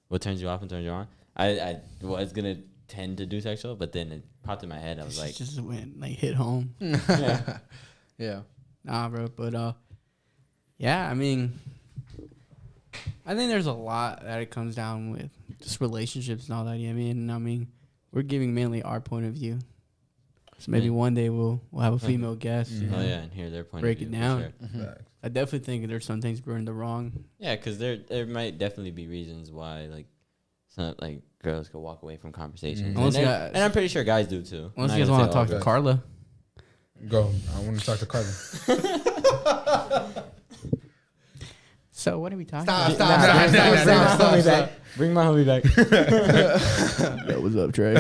what turns you off and turns you on, I was gonna tend to do sexual, but then it popped in my head. I was like, just went like hit home. yeah. Yeah. Nah, bro. But yeah. I mean, I think there's a lot that it comes down with just relationships and all that. Yeah, I mean, we're giving mainly our point of view. So maybe one day we'll have a female guest. You know, Oh yeah, and hear their point break of it view. down. For sure. I definitely think there's some things we're in the wrong. Yeah, because there might definitely be reasons why some girls could walk away from conversations, and I'm pretty sure guys do too. Unless you guys want to talk to Carla. Go. I want to talk to Carla. So what are we talking about? Stop. Bring my homie back. Yo, what's up, Trey?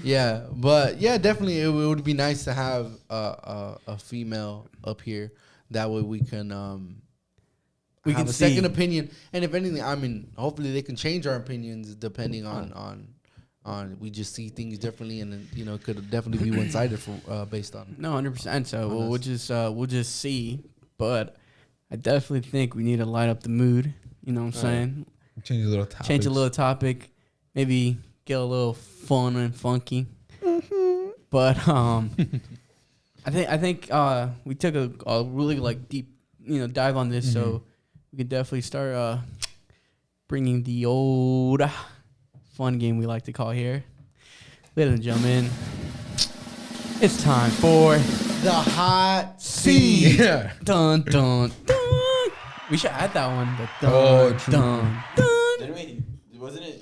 Yeah, but yeah, definitely it would be nice to have a female up here. That way we can We have can a see. second opinion, and if anything, I mean, hopefully they can change our opinions depending on we just see things differently, and it could definitely be one sided for based on. No, 100%. So we'll just see, but I definitely think we need to light up the mood. You know what I'm saying? Change a little topic. Change a little topic. Maybe get a little fun and funky. But I think we took a really like deep dive on this, so we can definitely start bringing the old fun game we like to call here. Ladies and gentlemen, it's time for The hot seat. Yeah. dun dun dun. We should add that one. The dun, Oh, true. dun dun. Didn't we? Wasn't it?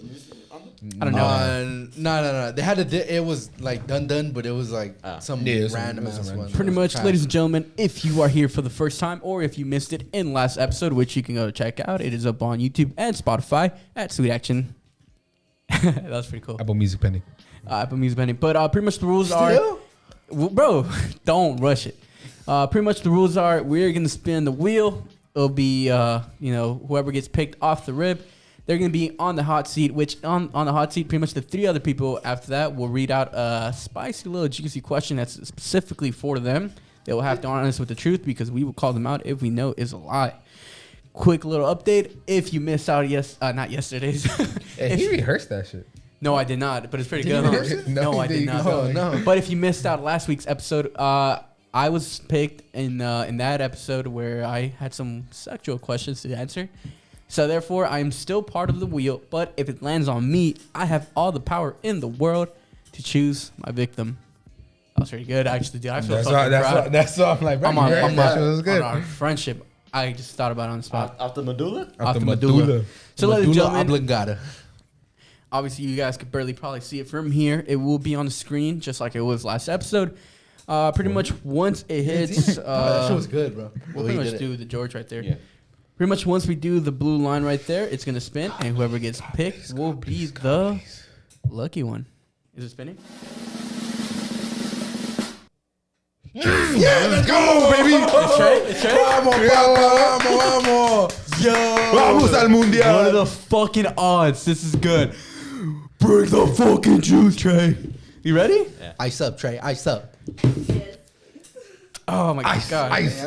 I don't know. No. They had it was like done, but it was like some Yeah, it was random some ass random one. Pretty It was much, trash. ladies and gentlemen, if you are here for the first time or if you missed it in last episode, which you can go check out, it is up on YouTube and Spotify at Sweet Action. That was pretty cool. Apple Music pending. Apple Music pending. But pretty much the rules are... Bro, don't rush it. Pretty much the rules are we're going to spin the wheel. It'll be, whoever gets picked off the rib, they're going to be on the hot seat, which on the hot seat, pretty much the three other people after that will read out a spicy little juicy question that's specifically for them. They will have to honor us with the truth because we will call them out if we know it's a lie. Quick little update. If you missed out, not yesterday's. Hey, he rehearsed that shit. No, I did not, but it's pretty Did good. you Huh? rehearse it? No, I did not. Oh, no. But if you missed out last week's episode, I was picked in that episode where I had some sexual questions to answer. So therefore, I am still part of the wheel. But if it lands on me, I have all the power in the world to choose my victim. That was pretty good, actually, dude. I feel fucking proud. That's all I'm like, bro. I'm you on, rehearsed I'm that shit. It was on good. our friendship. I just thought about it on the spot. Off the medulla? Off the medulla. So, ladies and Medulla gentlemen, oblongata. obviously, you guys could barely probably see it from here. It will be on the screen, just like it was last episode. Pretty much once it hits... that shit was good, bro. We'll The way pretty he much did do the George right there. Yeah. Pretty much once we do the blue line right there, it's going to spin, and whoever gets picked will be the lucky one. Is it spinning? Yeah, let's go, baby. It's Trey. Vamos. Yo. Vamos al mundial. What are the fucking odds? This is good. Bring the fucking juice, Trey. You ready? Yeah. Ice up, Trey. Ice up. Oh my Ice, god. ice.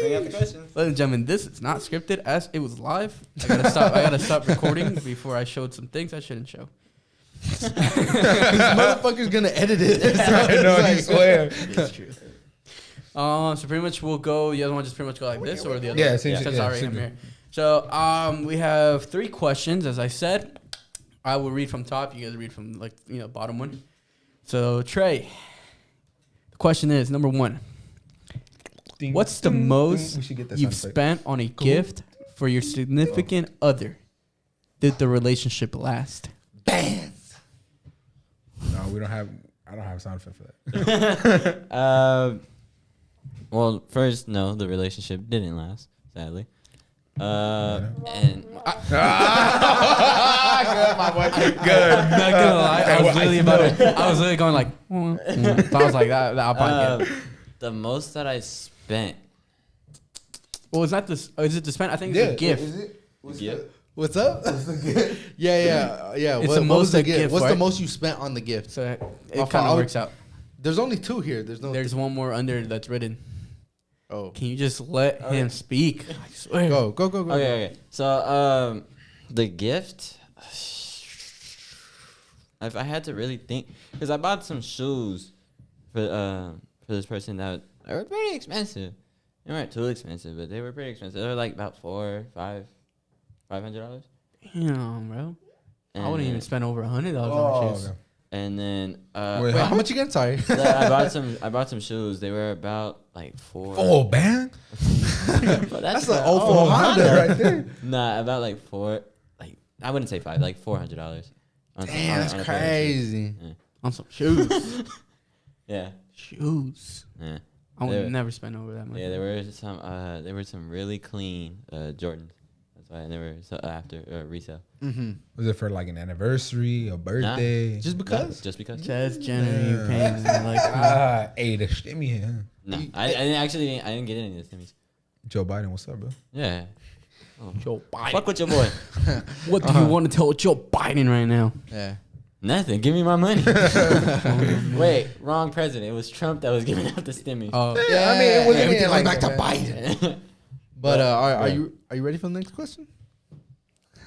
Bring out the questions. Ladies and gentlemen, this is not scripted as it was live. I gotta stop recording before I showed some things I shouldn't show. This motherfucker's gonna edit it. I know, he swear. It's true. So pretty much we'll go. You guys want to just pretty much go like this or the other? Yeah, way? same shit, Since yeah, I already same am shit. here. So we have 3 questions, as I said. I will read from top. You guys read from bottom one. So Trey, the question is number 1. Ding, What's the ding, ding. most We should get that you've sound effect. spent on a gift for your significant other? Did the relationship last? Bands. No, we don't have. I don't have a sound effect for that. Well, first, no, the relationship didn't last, sadly. And Good. I'm not gonna lie. I was I really know. about to. I was really going like. So I was like that. I'll probably get it. the most that I spent. Well, is that this? Is it the spend? I think it's a gift. Gift? What's up? yeah. It's What, the what most was the a gift? gift, What's the right? most you spent on the gift? So it Off- kind of I'll- works out. There's only 2 here. There's no. There's one more under that's written. Oh. Can you just let him speak? I swear. Go. Okay. So, the gift. If I had to really think, because I bought some shoes for this person that were pretty expensive. They weren't too expensive, but they were pretty expensive. They were like about $500. Damn, bro. I And wouldn't even then- spend over $100 on Oh, shoes. okay. And then Wait, Wait, how much again? Sorry. I bought some shoes. They were about like 4. Oh, man. But That's not- an 04 Honda right there. Nah, about like 4. Like I wouldn't say 5, like $400. Damn, that's crazy. On some shoes. Yeah. Shoes. Yeah. I would They- never spend over that much. Yeah, there were some really clean Jordans. That's why I never after resale. Mm-hmm. Was it for like an anniversary, a birthday? Just because? Just because. Just generally paying like Hey, the shimmy. Huh? No, I didn't get any of the Timmys. Joe Biden, what's up, bro? Yeah. Oh. Joe Biden. Fuck with your boy. What do you want to tell Joe Biden right now? Yeah. Nothing. Give me my money. Wait, wrong president. It was Trump that was giving out the stimmy. Oh, Yeah, I mean, it wasn't everything like back to that, Biden. But are you ready for the next question?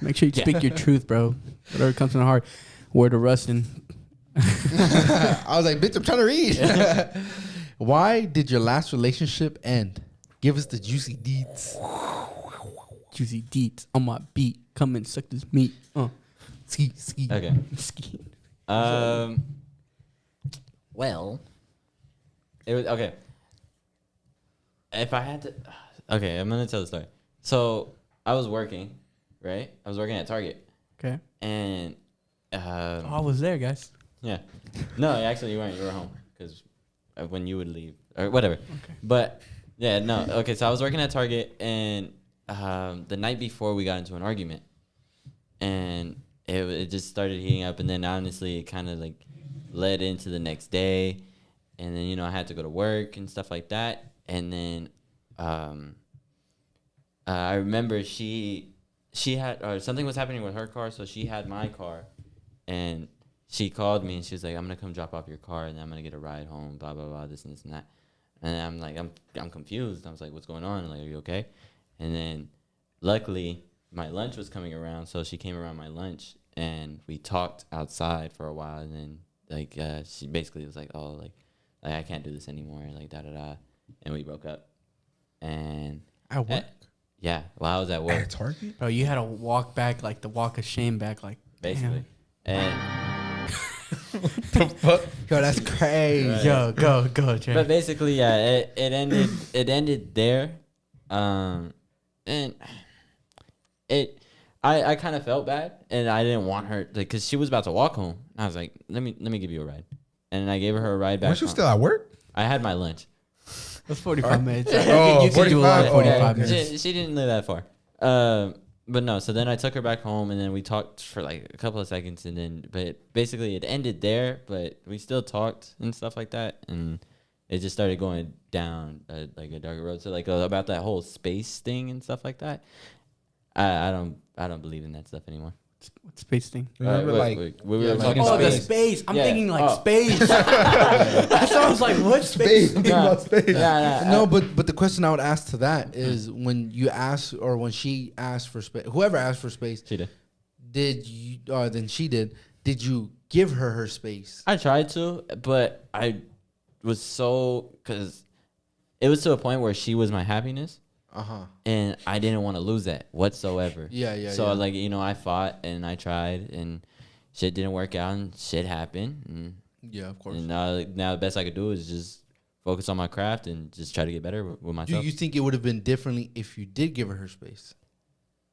Make sure you speak your truth, bro. Whatever comes from the heart. Word of Rustin. I was like, bitch, I'm trying to read. Why did your last relationship end? Give us the juicy deets. Juicy deets on my beat. Come and suck this meat. Ski, ski. Okay. Ski. Well, it was okay. If I had to, okay, I'm gonna tell the story. So I was working, right? I was working at Target, Okay. and I was there, guys. yeah, no, actually you weren't. You were home because when you would leave or whatever. Okay. But yeah, no, okay. So I was working at Target, and the night before we got into an argument, and it just started heating up, and then honestly it kind of like led into the next day, and then I had to go to work and stuff like that, and then I remember she had or something was happening with her car, so she had my car, and she called me and she was like, I'm gonna come drop off your car and I'm gonna get a ride home, blah blah blah, this and this and that. And I'm like, I'm confused. I was like, what's going on? Like, are you okay? And then luckily my lunch was coming around, so she came around my lunch and we talked outside for a while, and then like she basically was like, oh, like I can't do this anymore, like da da da, and we broke up. And At work? yeah, while I was at work, At Target? Bro, you had to walk back, like the walk of shame back, like basically. And Yo, that's crazy. Right. Yo, go, Jay. but basically, yeah, it ended there, and I kind of felt bad, and I didn't want her because she was about to walk home. I was like, let me give you a ride, and I gave her a ride back. Weren't you home. still at work? I had my lunch. That's 45 minutes. Oh, you could do a lot of 45? 45 Oh, okay. minutes. She didn't live that far. But no, so then I took her back home, and then we talked for like a couple of seconds, and then but basically it ended there, but we still talked and stuff like that, and it just started going down like a darker road. So like about that whole space thing and stuff like that. I don't believe in that stuff anymore. What space thing? Remember, like, we were yeah, talking Oh, the space. space. I'm Yeah. thinking like Oh. space. That's what I was like, what space? space. Think about space. No, but the question I would ask to that is when you ask or when she asked for space, whoever asked for space, She did. did you? Or then she did. Did you give her space? I tried to, but I was so because it was to a point where she was my happiness. And I didn't want to lose that whatsoever. Yeah. So like I fought and I tried and shit didn't work out and shit happened. And, Yeah, of course. and now the best I could do is just focus on my craft and just try to get better with Do myself. you think it would have been differently if you did give her space?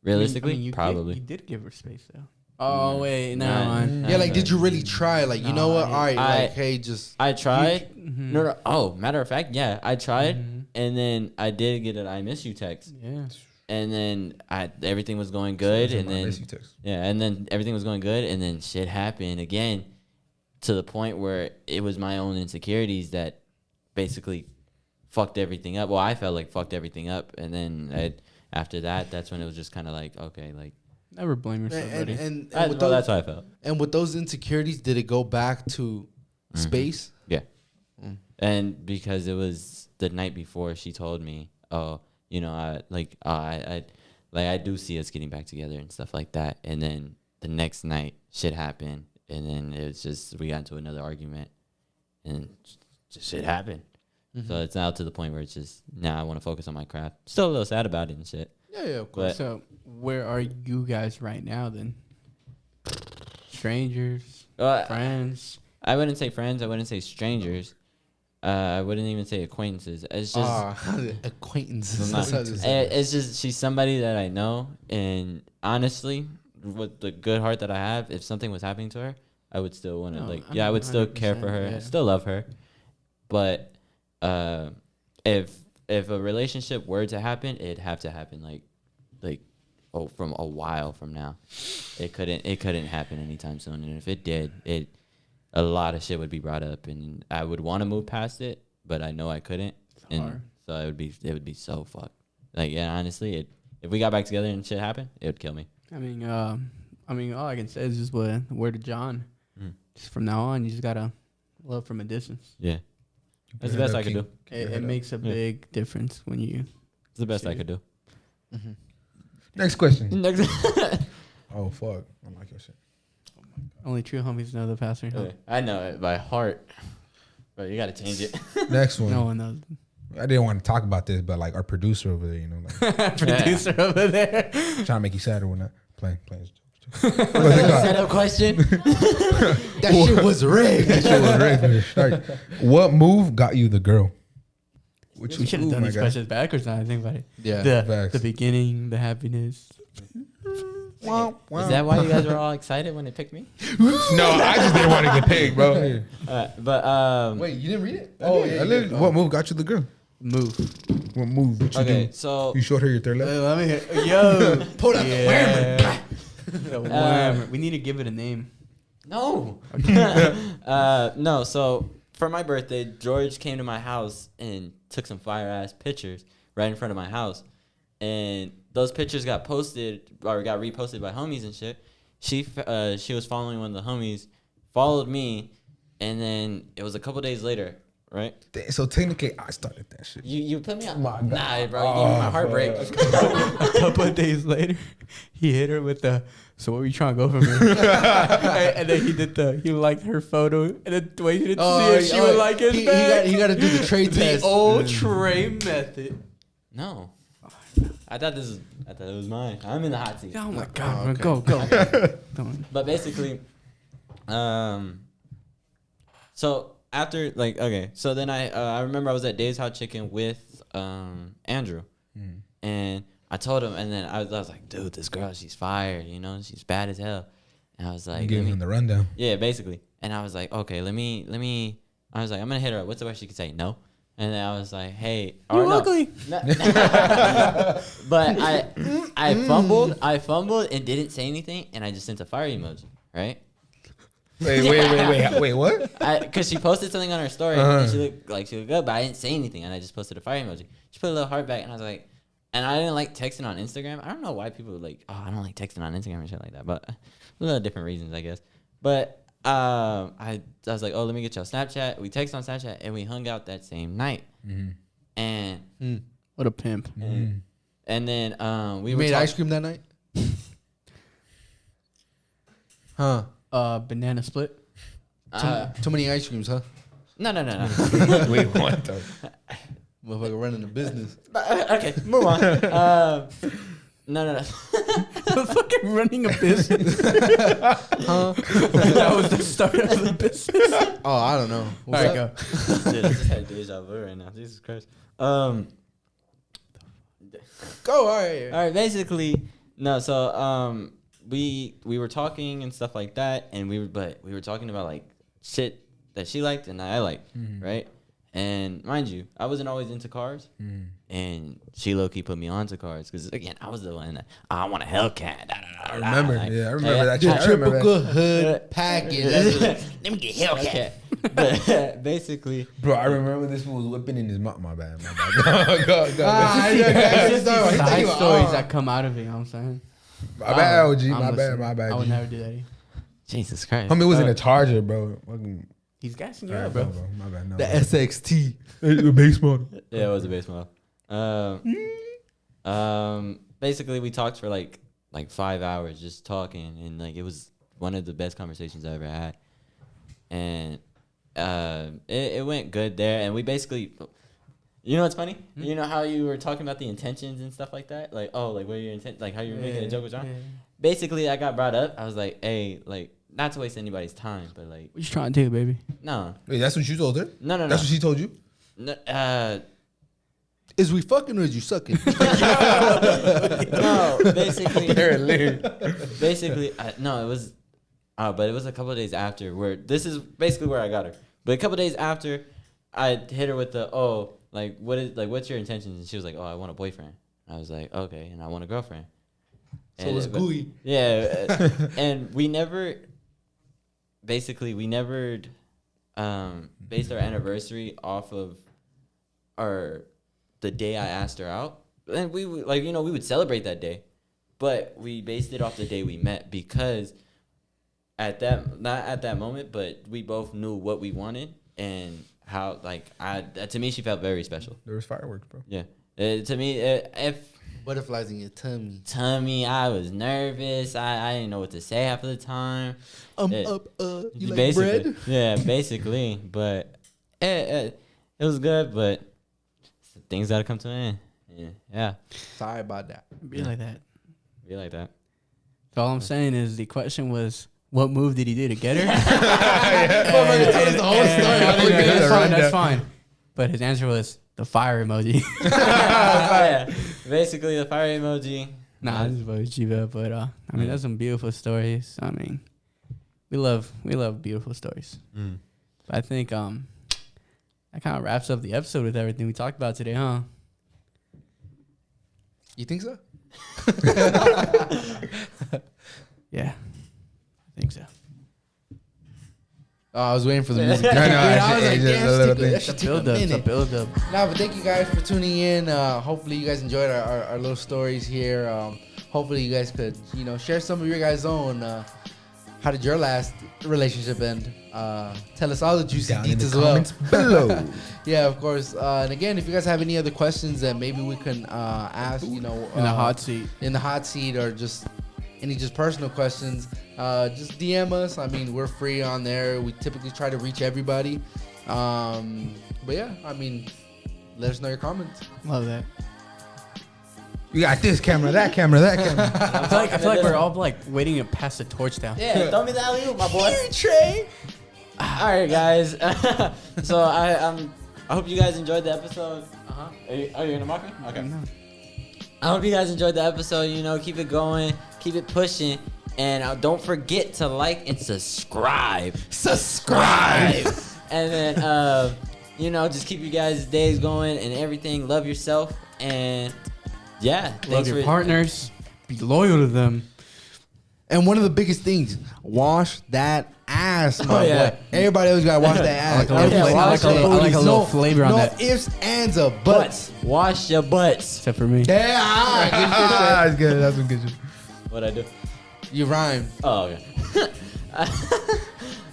Realistically, you probably. you did give her space though. Oh wait, Nah. never mind. Nah. Yeah, like did you really try? Like you know what? All right, like hey, just I tried. Mhm. No. Oh, matter of fact, yeah, I tried, Mhm. and then I did get an "I miss you" text, Yeah. and then everything was going good, and I then miss you text. yeah, and then everything was going good, and then shit happened again, to the point where it was my own insecurities that basically fucked everything up. Well, I felt like fucked everything up, and then after that, that's when it was just kind of like, okay, like Never blame yourself, buddy. and that's, with well, those that's how I felt. and with those insecurities, did it go back to space? Yeah. And because it was the night before, she told me, "Oh, I do see us getting back together and stuff like that." And then the next night, shit happened, and then it was just we got into another argument, and just shit happened. So it's now to the point where it's just now I want to focus on my craft. Still a little sad about it and shit. Yeah, of course. But So where are you guys right now then? Strangers, friends. I wouldn't say friends. I wouldn't say strangers. I wouldn't even say acquaintances. It's just Acquaintances. I'm That's not- how to say it. it's just she's somebody that I know, and honestly, with the good heart that I have, if something was happening to her, I would still want to I would still care for her, yeah. still love her, but if a relationship were to happen, it'd have to happen from a while from now. It couldn't happen anytime soon, and if it did, a lot of shit would be brought up, and I would want to move past it, but I know I couldn't, and hard. so it would be so fucked. Like, yeah, honestly, if we got back together and shit happened, it would kill me. I mean, all I can say is just the word of John. Mm. Just from now on, you just gotta love from a distance. Yeah, that's the best I could do. It makes a big difference when you. It's the best I could do. Next question. Next. Oh fuck, I like your shit. Only true homies know the password. Huh? Okay, I know it by heart, but you gotta change it. Next one. No one knows. I didn't want to talk about this, but like our producer over there, you know, like Producer over there. trying to make you sad or whatnot. Playing. Setup question. That shit was rigged. That shit was ready from the start. What move got you the girl? We should have done these questions backwards now. I think about it. Yeah. Facts. The beginning, the happiness. Is that why you guys were all excited when they picked me? No, I just didn't want to get picked, bro. But Wait, you didn't read it? Oh yeah. What move got you the girl? Move. What move? What you okay, do? so You showed her your third leg. Let me hear. Yo. Pull out Yeah. The worm. We need to give it a name. no, no. So for my birthday, George came to my house and took some fire ass pictures right in front of my house, and those pictures got posted or got reposted by homies and shit. She was following one of the homies, followed me, and then it was a couple days later, right? So technically, I started that shit. You put me on. My God. Nah, bro, you gave me my heartbreak. A couple of days later, he hit her with the. So what were you trying to go for me? And then he liked her photo, and then the way he didn't see it, she would like it back. He got to do the trade The test. old Trey method. No, I thought it was mine. I'm in the hot seat. Oh my god, okay. go. Don't. But basically, so after so then I remember I was at Dave's Hot Chicken with Andrew, and I told him, and then I was like, dude, this girl, she's fired, you know, she's bad as hell, and I was like, You gave him the rundown. yeah, basically, and I was like, okay, let me, I was like, I'm gonna hit her up. What's the worst she could say? No. And then I was like, hey, You no. ugly. No. But I fumbled and didn't say anything, and I just sent a fire emoji, right? Wait, what? Because she posted something on her story, and she looked good, but I didn't say anything, and I just posted a fire emoji. She put a little heart back, and I was like, and I didn't like texting on Instagram. I don't know why people were like, oh, I don't like texting on Instagram and shit like that, but a little different reasons, I guess. But I was like, oh, let me get your Snapchat. We texted on Snapchat, and we hung out that same night. And What a pimp. and then we You made ice cream that night? Huh? Banana split. Too many ice creams, huh? No. Wait, what the? Motherfucker running the business. Okay, move on. No. Fucking running a business. That was the start of the business. Oh, I don't know. All right, go. Dude, I just had deja vu right now. Jesus Christ. Go. All right. All right, basically, no. So, we were talking and stuff like that, and we were talking about like shit that she liked and that I liked, right? And mind you, I wasn't always into cars, and she low key put me onto cars because again, I was the one that I want a Hellcat. I remember. Yeah, I remember that shit. The I remember typical that. hood package. Let me get Hellcat. But basically, Bro, I remember this fool was whipping in his mouth. My bad. Go. It's just these side stories that come out of it, you know what I'm saying? My bad, OG. I'm My listening. bad. I would G. never do that. Jesus Christ. Homie was in a Charger, bro. Fucking. He's gassing you Alright, up, bro. My bad. No. The SXT. The base model. Yeah, it was a base model. Basically, we talked for like 5 hours just talking, and like it was one of the best conversations I ever had. And it went good there, and we basically, you know what's funny? You know how you were talking about the intentions and stuff like that, like what are your intent, like how you were making a joke with John. Yeah. Basically, I got brought up. I was like, hey, like not to waste anybody's time, but like What you trying to do, baby? no, Wait, that's what you told her? no. That's what she told you? No, Is we fucking or is you sucking? no, basically, no, it was, but it was a couple of days after where this is basically where I got her. But a couple of days after, I hit her with the what's your intentions? And she was like, oh, I want a boyfriend. I was like, okay, and I want a girlfriend. So it's gooey. Yeah, and we never based our anniversary off of the day I asked her out. And we would, we would celebrate that day, but we based it off the day we met because not at that moment, but we both knew what we wanted and how to me she felt very special. There was fireworks, bro. Yeah. To me, if Butterflies in your tummy. I was nervous. I didn't know what to say half of the time. You like Basically, bread? yeah, basically. But it was good, but things gotta come to an end. Yeah. Sorry about that. Be like that. Be like that. So all I'm saying is the question was, what move did he do to get her? Motherfucker told us the whole story. How they Yeah, did it. That's fine. right That's there. fine. But his answer was the fire emoji. Yeah, basically the fire emoji. Nah, this is emoji, but I mean, that's some beautiful stories. I mean, we love beautiful stories. Mm. But I think that kind of wraps up the episode with everything we talked about today, huh? You think so? Yeah, I think so. Oh, I was waiting for the music. No, I was it's like, just a damn, little stick with thing. that It's a should take a build up. It's a minute. build up. Nah, but thank you guys for tuning in. Hopefully you guys enjoyed our little stories here. Hopefully you guys could, share some of your guys' own. How did your last relationship end? Tell us all the juicy Down in deets the as well. comments below. Yeah, of course. And again, if you guys have any other questions that maybe we can ask, In the hot seat. in the hot seat, or just any personal questions, just DM us. I mean, we're free on there. We typically try to reach everybody. But yeah, I mean, let us know your comments. Love that. You got this camera, that camera, that camera. I feel like we're all like waiting to pass the torch down. Yeah, throw me the alley-oop, my boy. Trey. All right, guys. So I hope you guys enjoyed the episode. Are you gonna mock me? Okay. No. I hope you guys enjoyed the episode. Keep it going, keep it pushing, and don't forget to like and subscribe. And then just keep you guys' days going and everything. Love yourself, and yeah, Love thanks your for partners. Be loyal to them. And one of the biggest things, wash that ass, my yeah. boy. Everybody always gotta wash that ass. I like a little flavor on that. No ifs, ands, or buts. Wash your butts. Except for me. Yeah, That's good. That's some good shit. What'd I do? you rhyme. Oh, okay.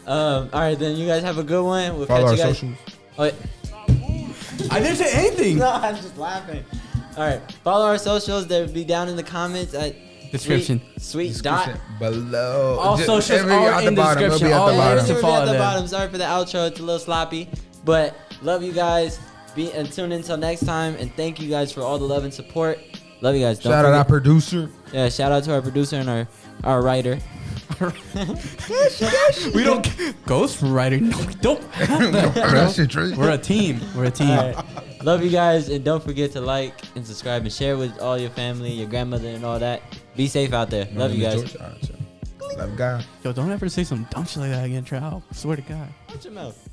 All right, then you guys have a good one. We'll Follow our catch you guys. socials. Oh, wait. I didn't say anything. No, I'm just laughing. All right, follow our socials. They'll be down in the comments at Description. Sweet dot. Below. All Just socials every- are at in the bottom. It'll description. be at All the links bottom. to follow at the them. bottom. Sorry for the outro. It's a little sloppy, but love you guys. And tune in until next time. And thank you guys for all the love and support. Love you guys. Don't Shout out our forget- producer. Yeah, shout out to our producer and our writer. We don't ghostwriter. No, we don't. That shit crazy. We're a team. We're a team. All right. Love you guys, and don't forget to like and subscribe and share with all your family, your grandmother, and all that. Be safe out there. Love you guys. Love God. Yo, don't ever say some dumb shit like that again, Trey. I swear to God. Watch your mouth.